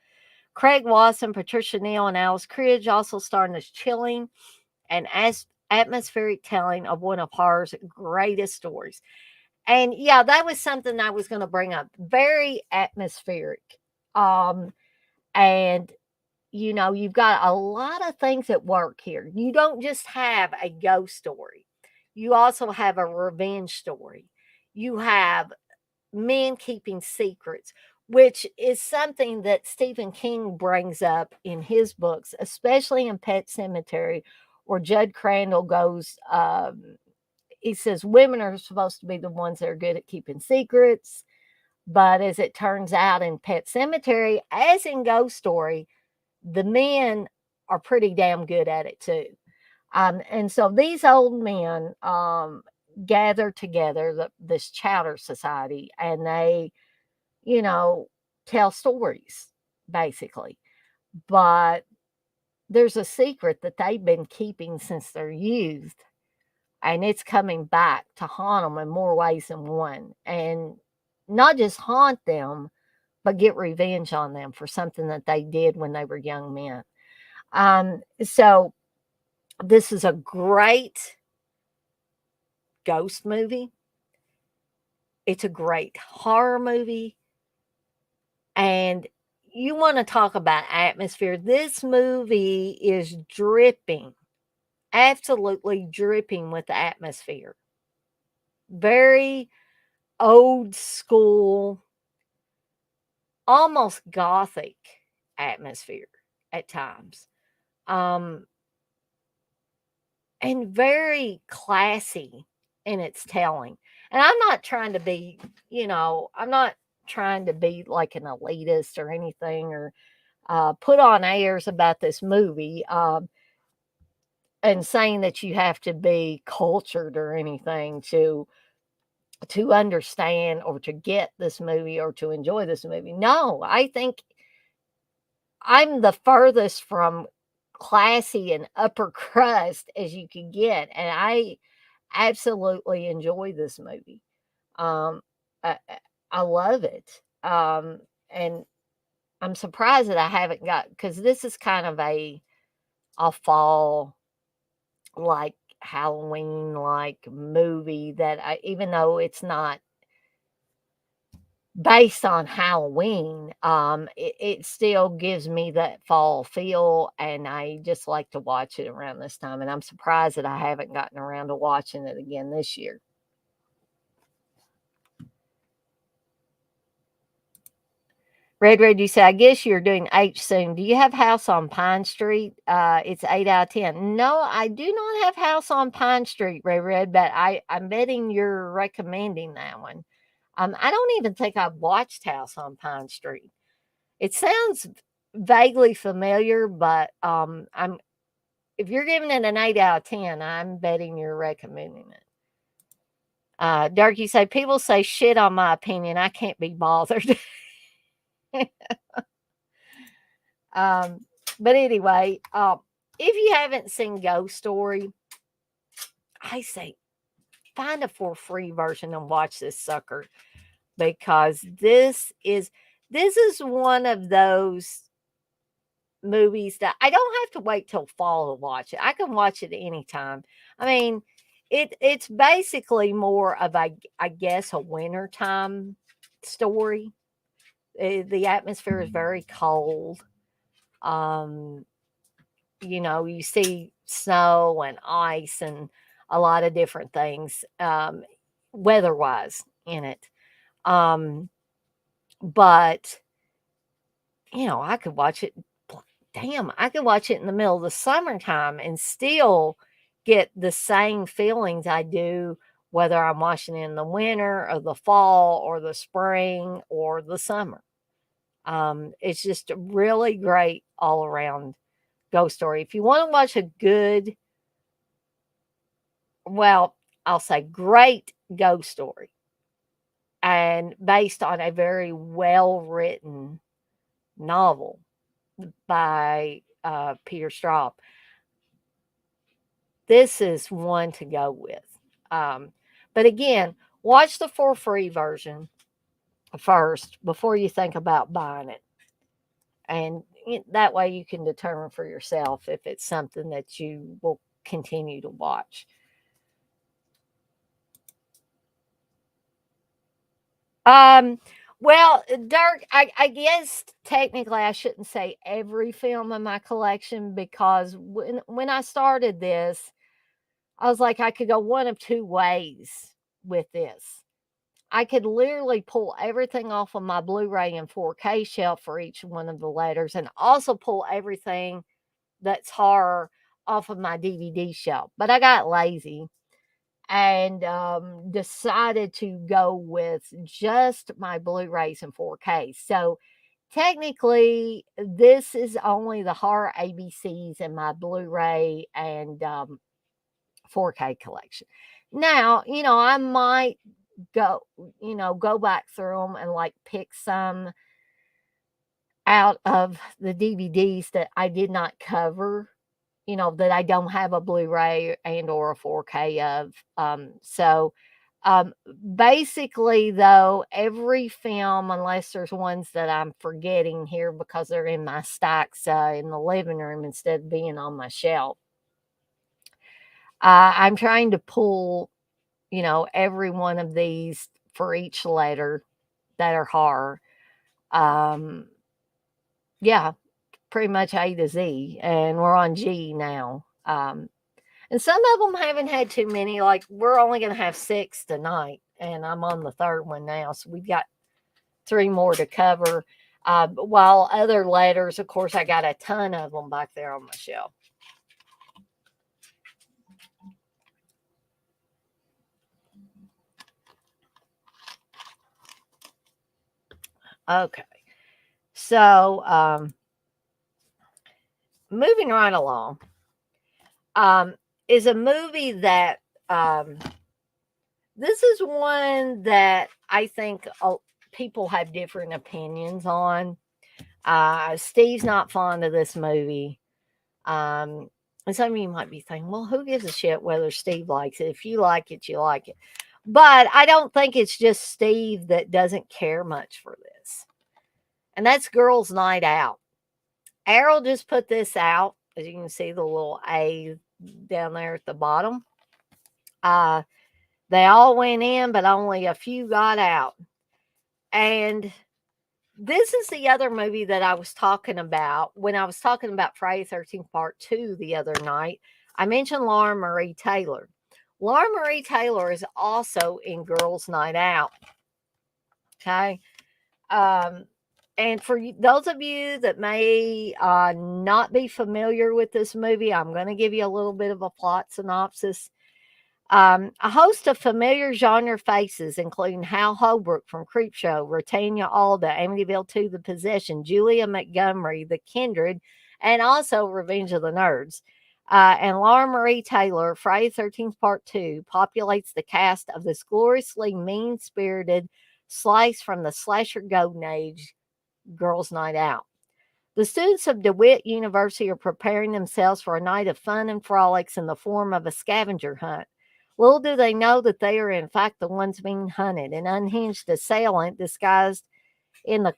Craig Wasson, Patricia Neal, and Alice Cridge also star in this chilling and atmospheric telling of one of horror's greatest stories. And yeah, that was something I was going to bring up. Very atmospheric. Um, and you've got a lot of things at work here. You don't just have a ghost story. You also have a revenge story. You have men keeping secrets, which is something that Stephen King brings up in his books, especially in Pet Cemetery, where Judd Crandall goes, he says women are supposed to be the ones that are good at keeping secrets. But as it turns out in Pet Cemetery, as in Ghost Story, the men are pretty damn good at it too. And so these old men gather together, this chowder society, and they, you know, tell stories basically. But there's a secret that they've been keeping since their youth, and it's coming back to haunt them in more ways than one. And not just haunt them, but get revenge on them for something that they did when they were young men. So this is a great ghost movie. It's a great horror movie. And you want to talk about atmosphere. This movie is dripping, absolutely dripping with atmosphere. Very old school, almost gothic atmosphere at times. Um, and very classy in its telling. And I'm not trying to be, I'm not trying to be like an elitist or anything, or put on airs about this movie, and saying that you have to be cultured or anything to understand or to get this movie or to enjoy this movie. No, I think I'm the furthest from classy and upper crust as you can get, and I absolutely enjoy this movie. Um, I love it. And I'm surprised that I haven't got, because this is kind of a fall, like Halloween like movie that even though it's not based on Halloween, it still gives me that fall feel, and I just like to watch it around this time. And I'm surprised that I haven't gotten around to watching it again this year. Red, you say, I guess you're doing H soon. Do you have House on Pine Street? It's 8 out of 10. No, I do not have House on Pine Street, Red, but I'm betting you're recommending that one. I don't even think I've watched House on Pine Street. It sounds vaguely familiar, but I'm if you're giving it an 8 out of 10, I'm betting you're recommending it. Dark, you say, people say shit on my opinion. I can't be bothered. Um, but anyway, if you haven't seen Ghost Story, I say find a for free version and watch this sucker, because this is one of those movies that I don't have to wait till fall to watch it. I can watch it anytime. I mean, it's basically more of I guess a wintertime story. The atmosphere is very cold. Um, you see snow and ice and a lot of different things, weather-wise in it. Um, but I could watch it. Damn, I could watch it in the middle of the summertime and still get the same feelings I do whether I'm watching it in the winter or the fall or the spring or the summer. It's just a really great all around ghost story. If you want to watch a good, well, I'll say great ghost story, and based on a very well written novel by Peter Straub, this is one to go with. But again, watch the for free version first before you think about buying it. And that way you can determine for yourself if it's something that you will continue to watch. Um, well, Dirk, I guess technically I shouldn't say every film in my collection, because when I started this, I was like, I could go one of two ways with this. I could literally pull everything off of my Blu-ray and 4K shelf for each one of the letters, and also pull everything that's horror off of my DVD shelf. But I got lazy and decided to go with just my Blu-rays and 4K. So technically, this is only the horror ABCs in my Blu-ray and 4K collection. Now, I might go, go back through them and like pick some out of the DVDs that I did not cover, that I don't have a Blu-ray and or a 4K of. Um, basically, though, every film, unless there's ones that I'm forgetting here because they're in my stacks in the living room instead of being on my shelf, I'm trying to pull, every one of these for each letter that are horror. Um, yeah, pretty much A to Z, and we're on G now. And some of them haven't had too many. Like we're only going to have 6 tonight, and I'm on the third one now, so we've got 3 more to cover. While other letters, of course, I got a ton of them back there on my shelf. Okay, so moving right along, is a movie that this is one that I think people have different opinions on. Steve's not fond of this movie. And some of you might be thinking, well, who gives a shit whether Steve likes it? If you like it, you like it. But I don't think it's just Steve that doesn't care much for this. And that's Girls' Night Out. Errol just put this out. As you can see, the little A down there at the bottom. They all went in, but only a few got out. And this is the other movie that I was talking about when I was talking about Friday 13th Part 2 the other night. I mentioned Laura Marie Taylor. Laura Marie Taylor is also in Girls' Night Out. Okay. And for those of you that may not be familiar with this movie, I'm going to give you a little bit of a plot synopsis. A host of familiar genre faces, including Hal Holbrook from Creepshow, Rotania Alda, Amityville 2, The Possession, Julia Montgomery, The Kindred, and also Revenge of the Nerds. And Laura Marie Taylor, Friday 13th Part 2, populates the cast of this gloriously mean-spirited slice from the slasher golden age, Girls' Night Out. The students of DeWitt University are preparing themselves for a night of fun and frolics in the form of a scavenger hunt. Little do they know that they are, in fact, the ones being hunted. An unhinged assailant disguised in the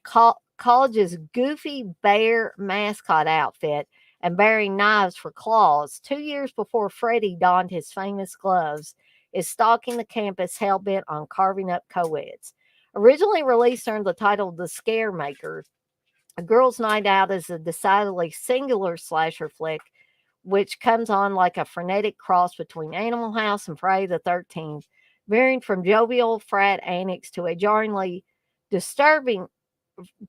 college's goofy bear mascot outfit and bearing knives for claws, 2 years before Freddie donned his famous gloves, is stalking the campus hell bent on carving up co-eds. Originally released under the title The Scare Maker, A Girls' Night Out is a decidedly singular slasher flick, which comes on like a frenetic cross between Animal House and Friday the 13th, varying from jovial frat antics disturbing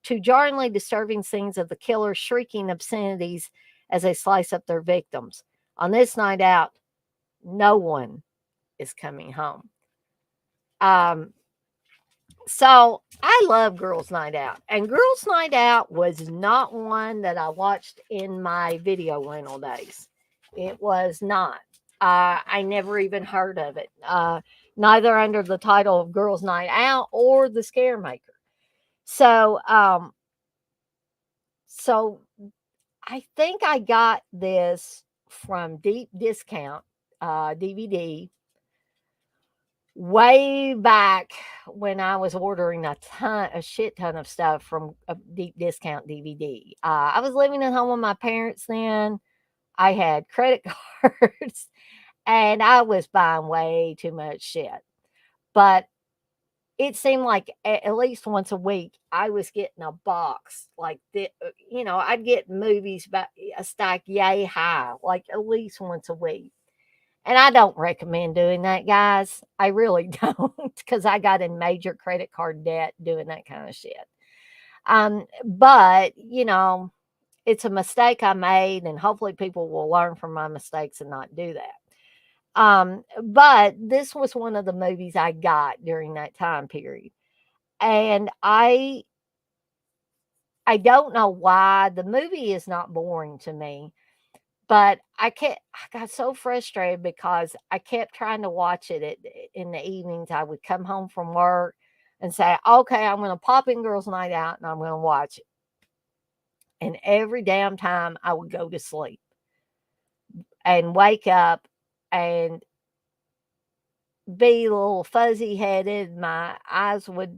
jarringly disturbing scenes of the killer shrieking obscenities as they slice up their victims. On this night out, no one is coming home. So I love Girls' Night Out. And Girls' Night Out was not one that I watched in my video rental days. It was not. I never even heard of it. Neither under the title of Girls' Night Out or The Scare Maker. So I think I got this from Deep Discount DVD way back when I was ordering a shit ton of stuff from a Deep Discount DVD. I was living at home with my parents then. I had credit cards and I was buying way too much shit. But it seemed like at least once a week I was getting a box like this. I'd get movies about a stack yay high, like at least once a week. And I don't recommend doing that, guys. I really don't, because I got in major credit card debt doing that kind of shit. But it's a mistake I made, and hopefully people will learn from my mistakes and not do that. But this was one of the movies I got during that time period. And I I don't know why. The movie is not boring to me, but I got so frustrated because I kept trying to watch it in the evenings. I would come home from work and say, "Okay, I'm gonna pop in Girls' Night Out and I'm gonna watch it." And every damn time I would go to sleep and wake up and be a little fuzzy headed. My eyes would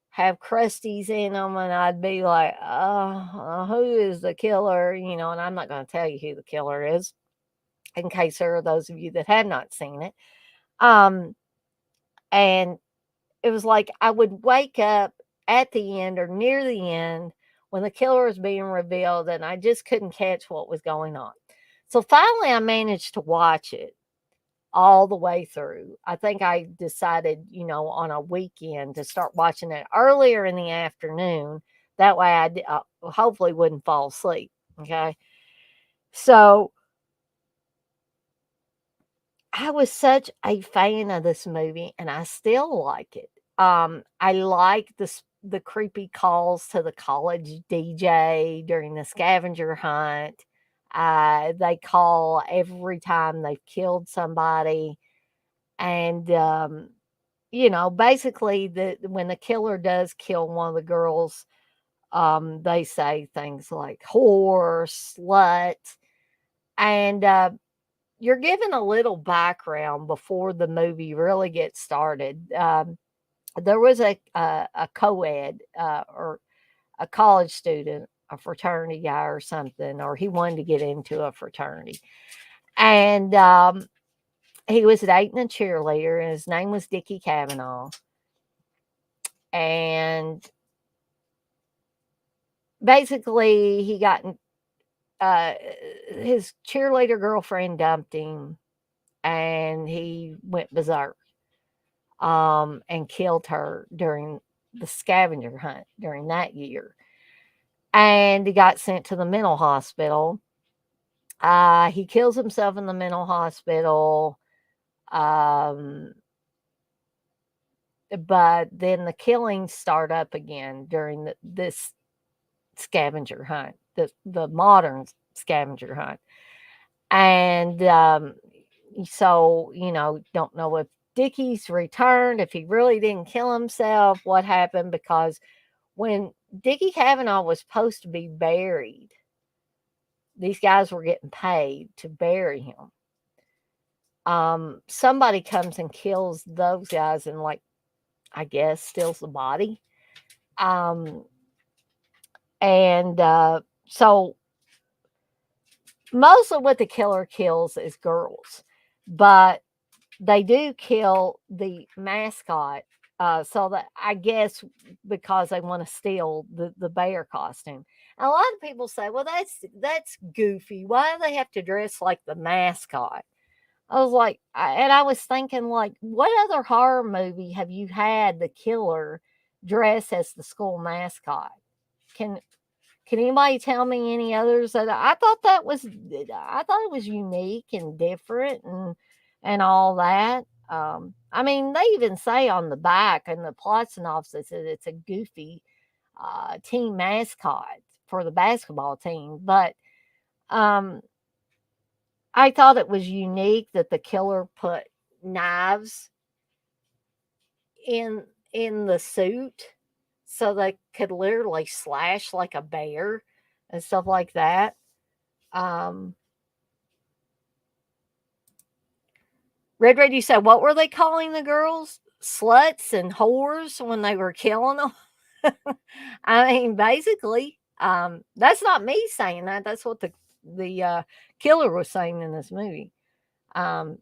have crusties in them, and I'd be like, who is the killer?" And I'm not gonna tell you who the killer is in case there are those of you that have not seen it. Um, and it was like I would wake up at the end or near the end when the killer was being revealed, and I just couldn't catch what was going on. So finally, I managed to watch it all the way through. I think I decided, on a weekend to start watching it earlier in the afternoon. That way I hopefully wouldn't fall asleep. Okay. So I was such a fan of this movie and I still like it. I like the creepy calls to the college DJ during the scavenger hunt. They call every time they've killed somebody. And basically when the killer does kill one of the girls, they say things like whore, slut, and you're given a little background before the movie really gets started. There was a co-ed or a college student, a fraternity guy or something, or he wanted to get into a fraternity, and he was dating a cheerleader, and his name was Dickie Kavanaugh. And basically, he got uh, his cheerleader girlfriend dumped him, and he went berserk, and killed her during the scavenger hunt during that year. And he got sent to the mental hospital. He kills himself in the mental hospital. Um, but then the killings start up again during this scavenger hunt, the modern scavenger hunt. And so, don't know if Dickie's returned, if he really didn't kill himself, what happened, because when Dickie Kavanaugh was supposed to be buried, these guys were getting paid to bury him. Somebody comes and kills those guys and, like, I guess steals the body. Um, and so most of what the killer kills is girls, but they do kill the mascot. So that I guess because they want to steal the bear costume. And a lot of people say, "Well, that's goofy. Why do they have to dress like the mascot?" I was like, and I was thinking, like, what other horror movie have you had the killer dress as the school mascot? Can can anybody tell me any others that I thought it was unique and different and all that. I mean, they even say on the back and the plot synopsis that it's a goofy team mascot for the basketball team, but um, I thought it was unique that the killer put knives in the suit so they could literally slash like a bear and stuff like that. Um, Red, you said, what were they calling the girls? Sluts and whores when they were killing them? I mean, basically, that's not me saying that. That's what the killer was saying in this movie. Um,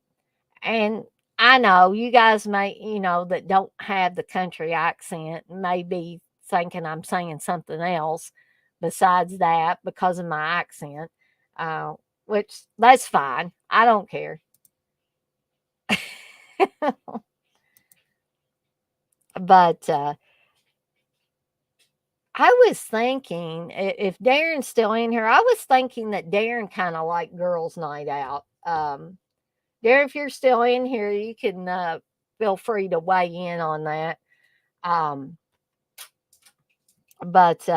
and I know you guys may, that don't have the country accent, may be thinking I'm saying something else besides that because of my accent, uh, which that's fine. I don't care. But I was thinking if Darren's still in here, I was thinking that Darren kind of liked girls' night out. Darren, if you're still in here, you can feel free to weigh in on that. Um, but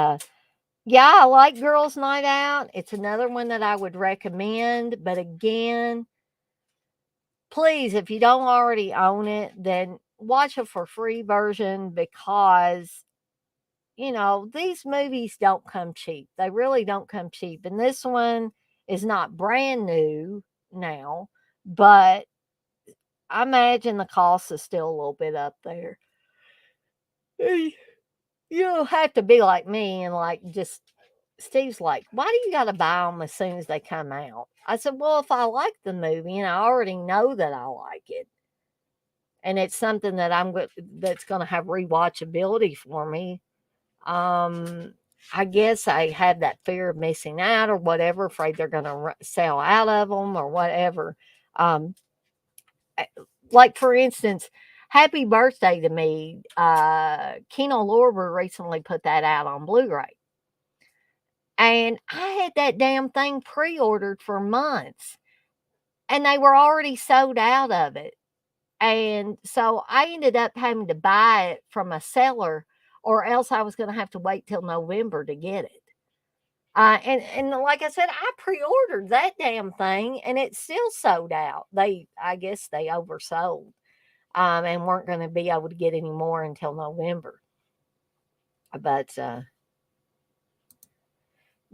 Yeah, I like Girls Night Out. It's another one that I would recommend. But again, please, if you don't already own it, then watch a for free version because, these movies don't come cheap. They really don't come cheap. And this one is not brand new now, but I imagine the cost is still a little bit up there. Eh, You'll have to be like me and like just Steve's like, why do you got to buy them as soon as they come out? I said, well, if I like the movie and I already know that I like it, and it's something that that's going to have rewatchability for me. Um, I guess I have that fear of missing out or whatever, afraid they're going to sell out of them or whatever. Um, like for instance, Happy Birthday to Me. Kino Lorber recently put that out on Blu-ray, and I had that damn thing pre-ordered for months, and they were already sold out of it. And so I ended up having to buy it from a seller, or else I was going to have to wait till November to get it. And like I said, I pre-ordered that damn thing, and it's still sold out. I guess they oversold, and weren't going to be able to get any more until November. But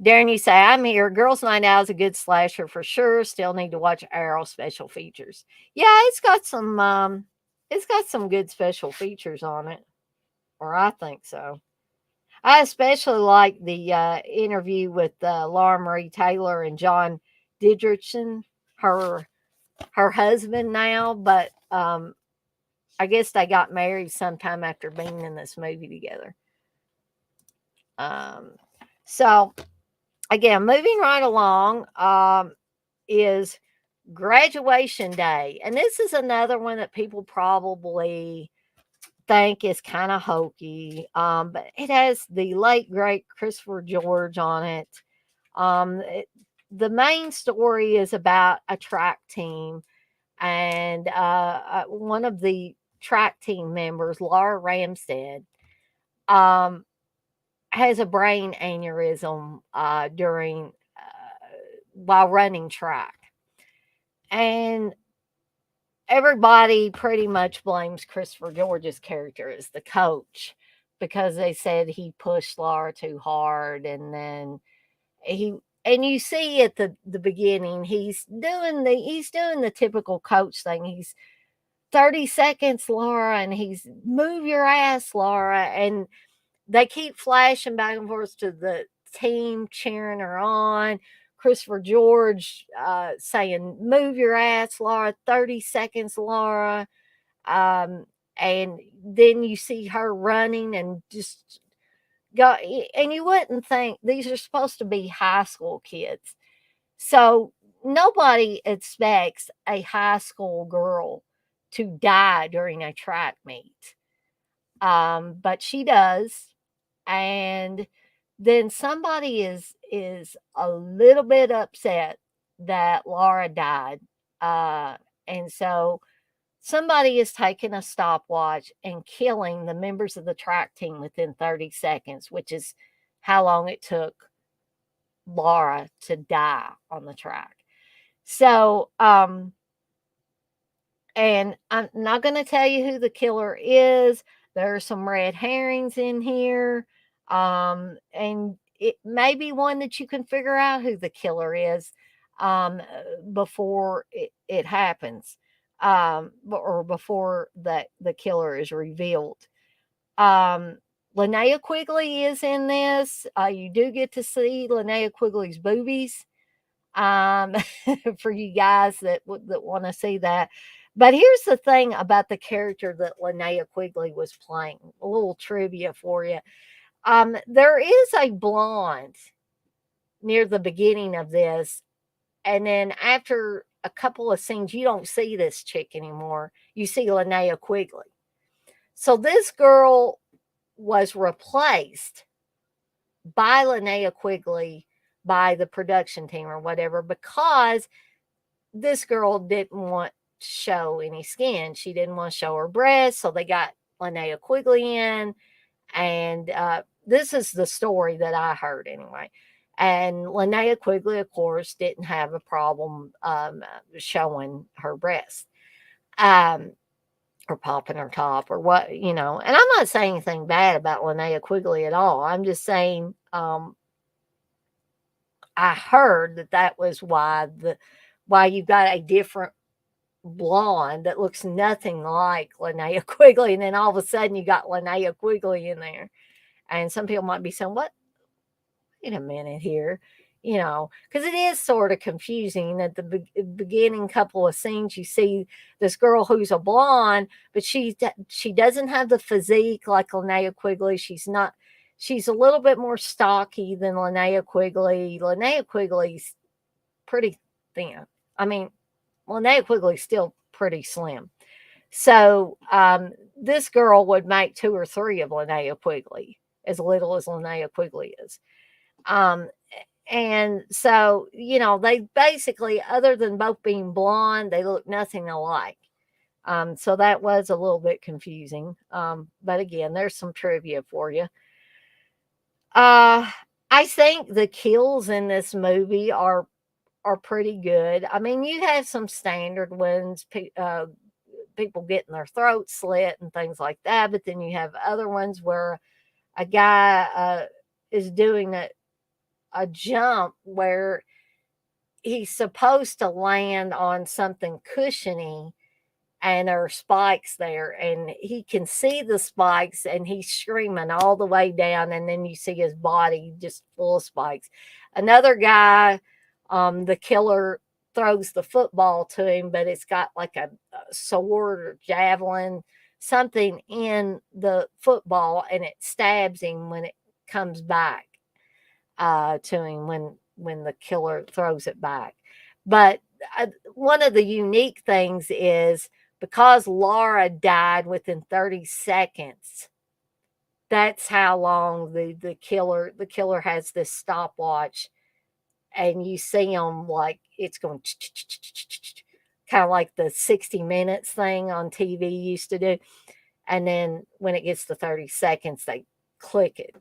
Darren, you say I'm here. Girls Night Out is a good slasher for sure. Still need to watch Arrow special features. Yeah, it's got some good special features on it, or I think so. I especially like the interview with Laura Marie Taylor and John Didrikson, her husband now, but I guess they got married sometime after being in this movie together. Um, so again, moving right along, is Graduation Day, and this is another one that people probably think is kind of hokey, but it has the late great Christopher George on it. The main story is about a track team, and one of the track team members, Laura Ramstead, um, has a brain aneurysm during while running track, and everybody pretty much blames Christopher George's character as the coach because they said he pushed Laura too hard, and then he and you see at the beginning he's doing the typical coach thing. He's 30 seconds, Laura, and he's move your ass, Laura, and they keep flashing back and forth to the team cheering her on. Christopher George saying, move your ass, Laura, 30 seconds, Laura. Um, and then you see her running and just go. And you wouldn't think these are supposed to be high school kids. So nobody expects a high school girl to die during a track meet. But she does, and then somebody is a little bit upset that Laura died, uh, and so somebody is taking a stopwatch and killing the members of the track team within 30 seconds, which is how long it took Laura to die on the track. So, and I'm not going to tell you who the killer is. There are some red herrings in here. And it may be one that you can figure out who the killer is before it happens, or before the killer is revealed. Um, Linnea Quigley is in this. You do get to see Linnea Quigley's boobies, um, for you guys that want to see that. But here's the thing about the character that Linnea Quigley was playing. A little trivia for you. There is a blonde near the beginning of this, and then after a couple of scenes, you don't see this chick anymore. You see Linnea Quigley. So this girl was replaced by Linnea Quigley by the production team or whatever because this girl didn't want to show any skin. She didn't want to show her breasts, so they got Linnea Quigley in, and this is the story that I heard anyway. And Linnea Quigley, of course, didn't have a problem showing her breast. Um, or popping her top or what, and I'm not saying anything bad about Linnea Quigley at all. I'm just saying, I heard that was why you got a different blonde that looks nothing like Linnea Quigley, and then all of a sudden you got Linnea Quigley in there. And some people might be saying, "What? Wait a minute here." Because it is sort of confusing at the beginning couple of scenes. You see this girl who's a blonde, but she doesn't have the physique like Linnea Quigley. She's a little bit more stocky than Linnea Quigley. Linnea Quigley's pretty thin. I mean, Linnea Quigley's still pretty slim. So this girl would make 2 or 3 of Linnea Quigley, as little as Linnea Quigley is. Um, and so, they basically, other than both being blonde, they look nothing alike. So that was a little bit confusing. But again, there's some trivia for you. I think the kills in this movie are pretty good. I mean, you have some standard ones, people getting their throats slit and things like that, but then you have other ones where a guy is doing a jump where he's supposed to land on something cushiony and there are spikes there and he can see the spikes and he's screaming all the way down, and then you see his body just full of spikes. Another guy, the killer throws the football to him, but it's got like a sword or javelin, something in the football, and it stabs him when it comes back to him when the killer throws it back. But one of the unique things is because Laura died within 30 seconds. That's how long the killer has this stopwatch, and you see him like it's going kind of like the 60 minutes thing on TV used to do. And then when it gets to 30 seconds, they click it.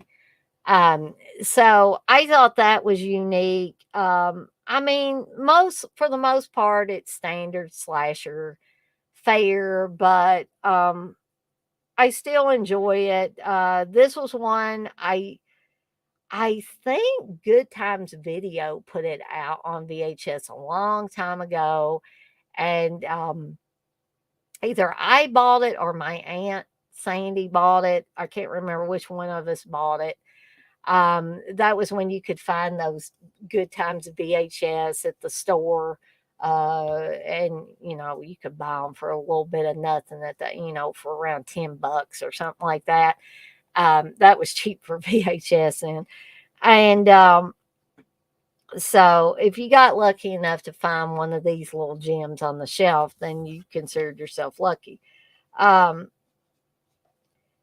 So I thought that was unique. I mean, for the most part, it's standard slasher fare, but I still enjoy it. This was one I think Good Times Video put it out on VHS a long time ago, and either I bought it or my aunt Sandy bought it. I can't remember which one of us bought it. That was when you could find those Good Times VHS at the store. And you could buy them for a little bit of nothing for around $10 or something like that. That was cheap for VHS. And so if you got lucky enough to find one of these little gems on the shelf, then you considered yourself lucky. Um,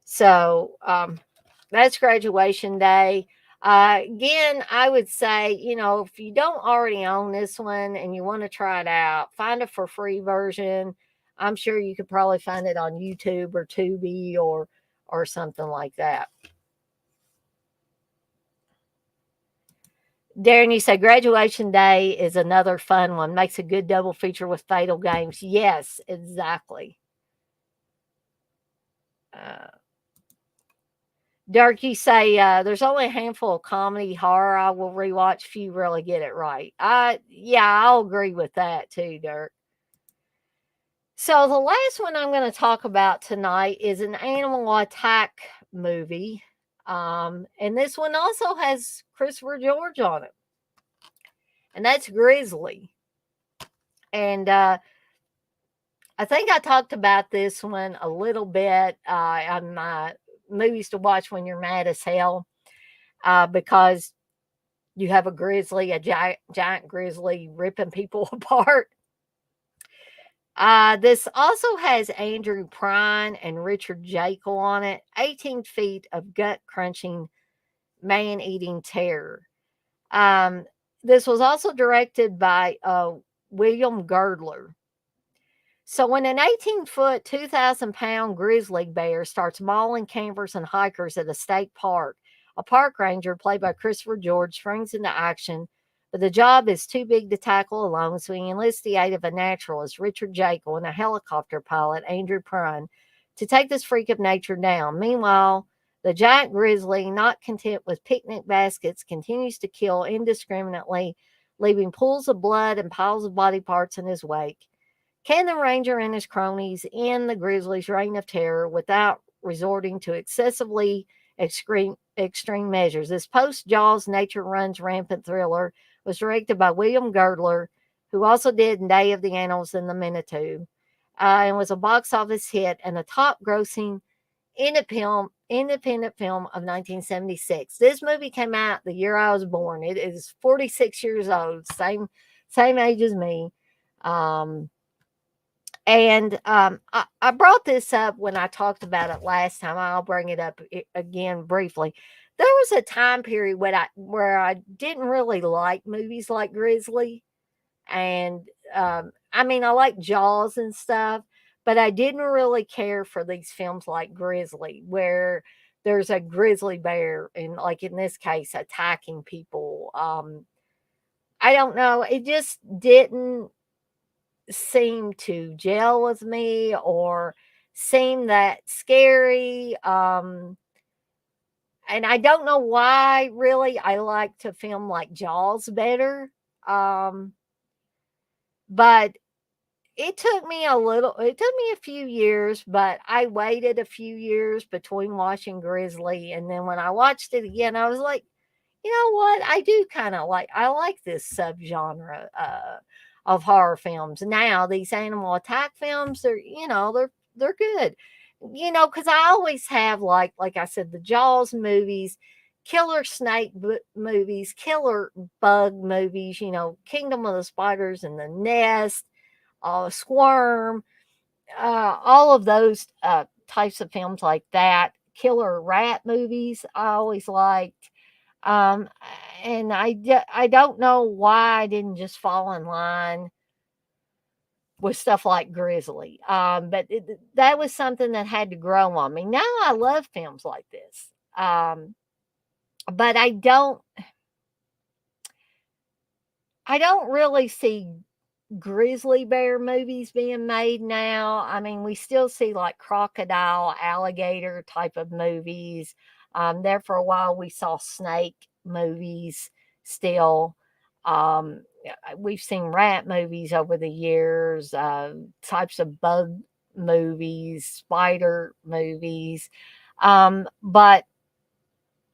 so that's graduation day. Again, I would say, if you don't already own this one and you want to try it out, find a for free version. I'm sure you could probably find it on YouTube or Tubi or something like that. Darren, you say graduation day is another fun one. Makes a good double feature with Fatal Games. Yes, exactly. Dirk, you say there's only a handful of comedy horror I will rewatch if you really get it right. Yeah, I'll agree with that too, Dirk. So the last one I'm going to talk about tonight is an animal attack movie. And this one also has Christopher George on it. And that's Grizzly. And I think I talked about this one a little bit on my movies to watch when you're mad as hell, because you have a grizzly, a giant grizzly ripping people apart. This also has Andrew Prine and Richard Jekyll on it. 18 feet of gut-crunching, man-eating terror. This was also directed by William Girdler. So when an 18-foot, 2,000-pound grizzly bear starts mauling campers and hikers at a state park, a park ranger played by Christopher George springs into action, but the job is too big to tackle alone, so he enlists the aid of a naturalist, Richard Jekyll, and a helicopter pilot, Andrew Prine, to take this freak of nature down. Meanwhile, the giant grizzly, not content with picnic baskets, continues to kill indiscriminately, leaving pools of blood and piles of body parts in his wake. Can the ranger and his cronies end the grizzly's reign of terror without resorting to excessively extreme measures? This post-Jaws nature runs rampant thriller was directed by William Girdler, who also did Day of the Animals and the Manitou, and was a box office hit and a top-grossing independent film of 1976. This movie came out the year I was born. It is 46 years old, same age as me. I brought this up when I talked about it last time. I'll bring it up again briefly. There was a time period where I didn't really like movies like Grizzly, and I mean I like Jaws and stuff, but I didn't really care for these films like Grizzly, where there's a grizzly bear and, like in this case, attacking people. I don't know. It just didn't seem to gel with me or seem that scary. And I don't know why really I like to film like Jaws better. Um, but it took me a few years, but I waited a few years between watching Grizzly. And then when I watched it again, I was like, you know what? I like this subgenre of horror films. Now these animal attack films, they're good. Because I always have like I said, the Jaws movies, killer snake movies, killer bug movies. Kingdom of the Spiders and the Nest, Squirm, all of those types of films like that. Killer rat movies, I always liked. Um, and I don't know why I didn't just fall in line with stuff like Grizzly. But that was something that had to grow on me. Now I love films like this. But I don't really see grizzly bear movies being made now. I mean, we still see like crocodile, alligator type of movies. There for a while, we saw snake movies still. We've seen rat movies over the years, types of bug movies, spider movies. But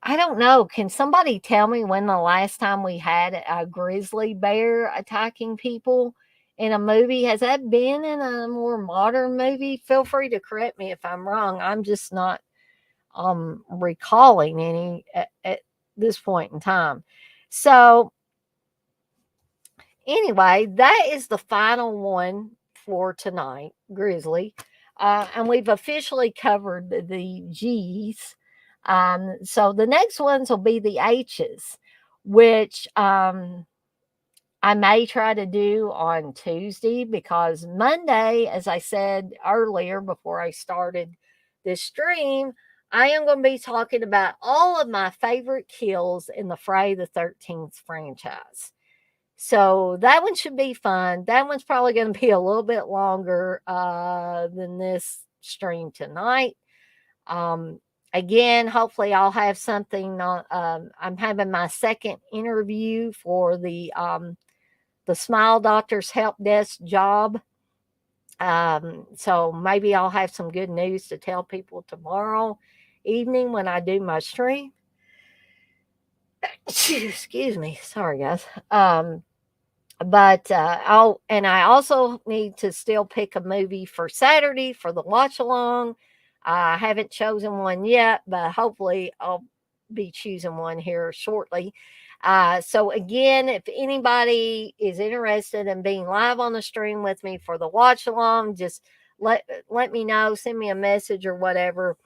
I don't know. Can somebody tell me when the last time we had a grizzly bear attacking people in a movie? Has that been in a more modern movie? Feel free to correct me if I'm wrong. I'm just not recalling any at this point in time. So anyway, that is the final one for tonight, Grizzly. And we've officially covered the G's. So the next ones will be the H's, which I may try to do on Tuesday, because Monday, as I said earlier before I started this stream, I am going to be talking about all of my favorite kills in the Friday the 13th franchise. So that one should be fun. That one's probably going to be a little bit longer than this stream tonight. Again, hopefully I'll have something. I'm having my second interview for the Smile Doctors Help Desk job. So maybe I'll have some good news to tell people tomorrow evening when I do my stream. Excuse me. Sorry, guys. But I also need to still pick a movie for Saturday for the watch along. I haven't chosen one yet, but hopefully I'll be choosing one here shortly. So again, if anybody is interested in being live on the stream with me for the watch along, just let me know, send me a message or whatever,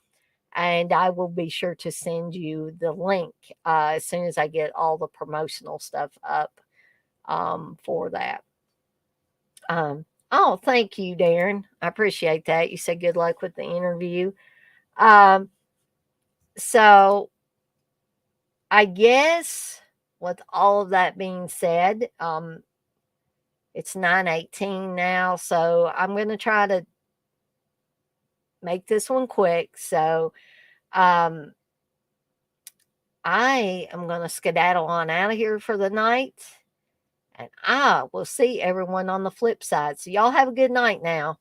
and I will be sure to send you the link as soon as I get all the promotional stuff up for that. Oh, thank you, Darren. I appreciate that. You said good luck with the interview. So I guess with all of that being said, it's 9:18 now, so I'm gonna try to make this one quick. So, um, I am gonna skedaddle on out of here for the night, and I will see everyone on the flip side. So y'all have a good night now.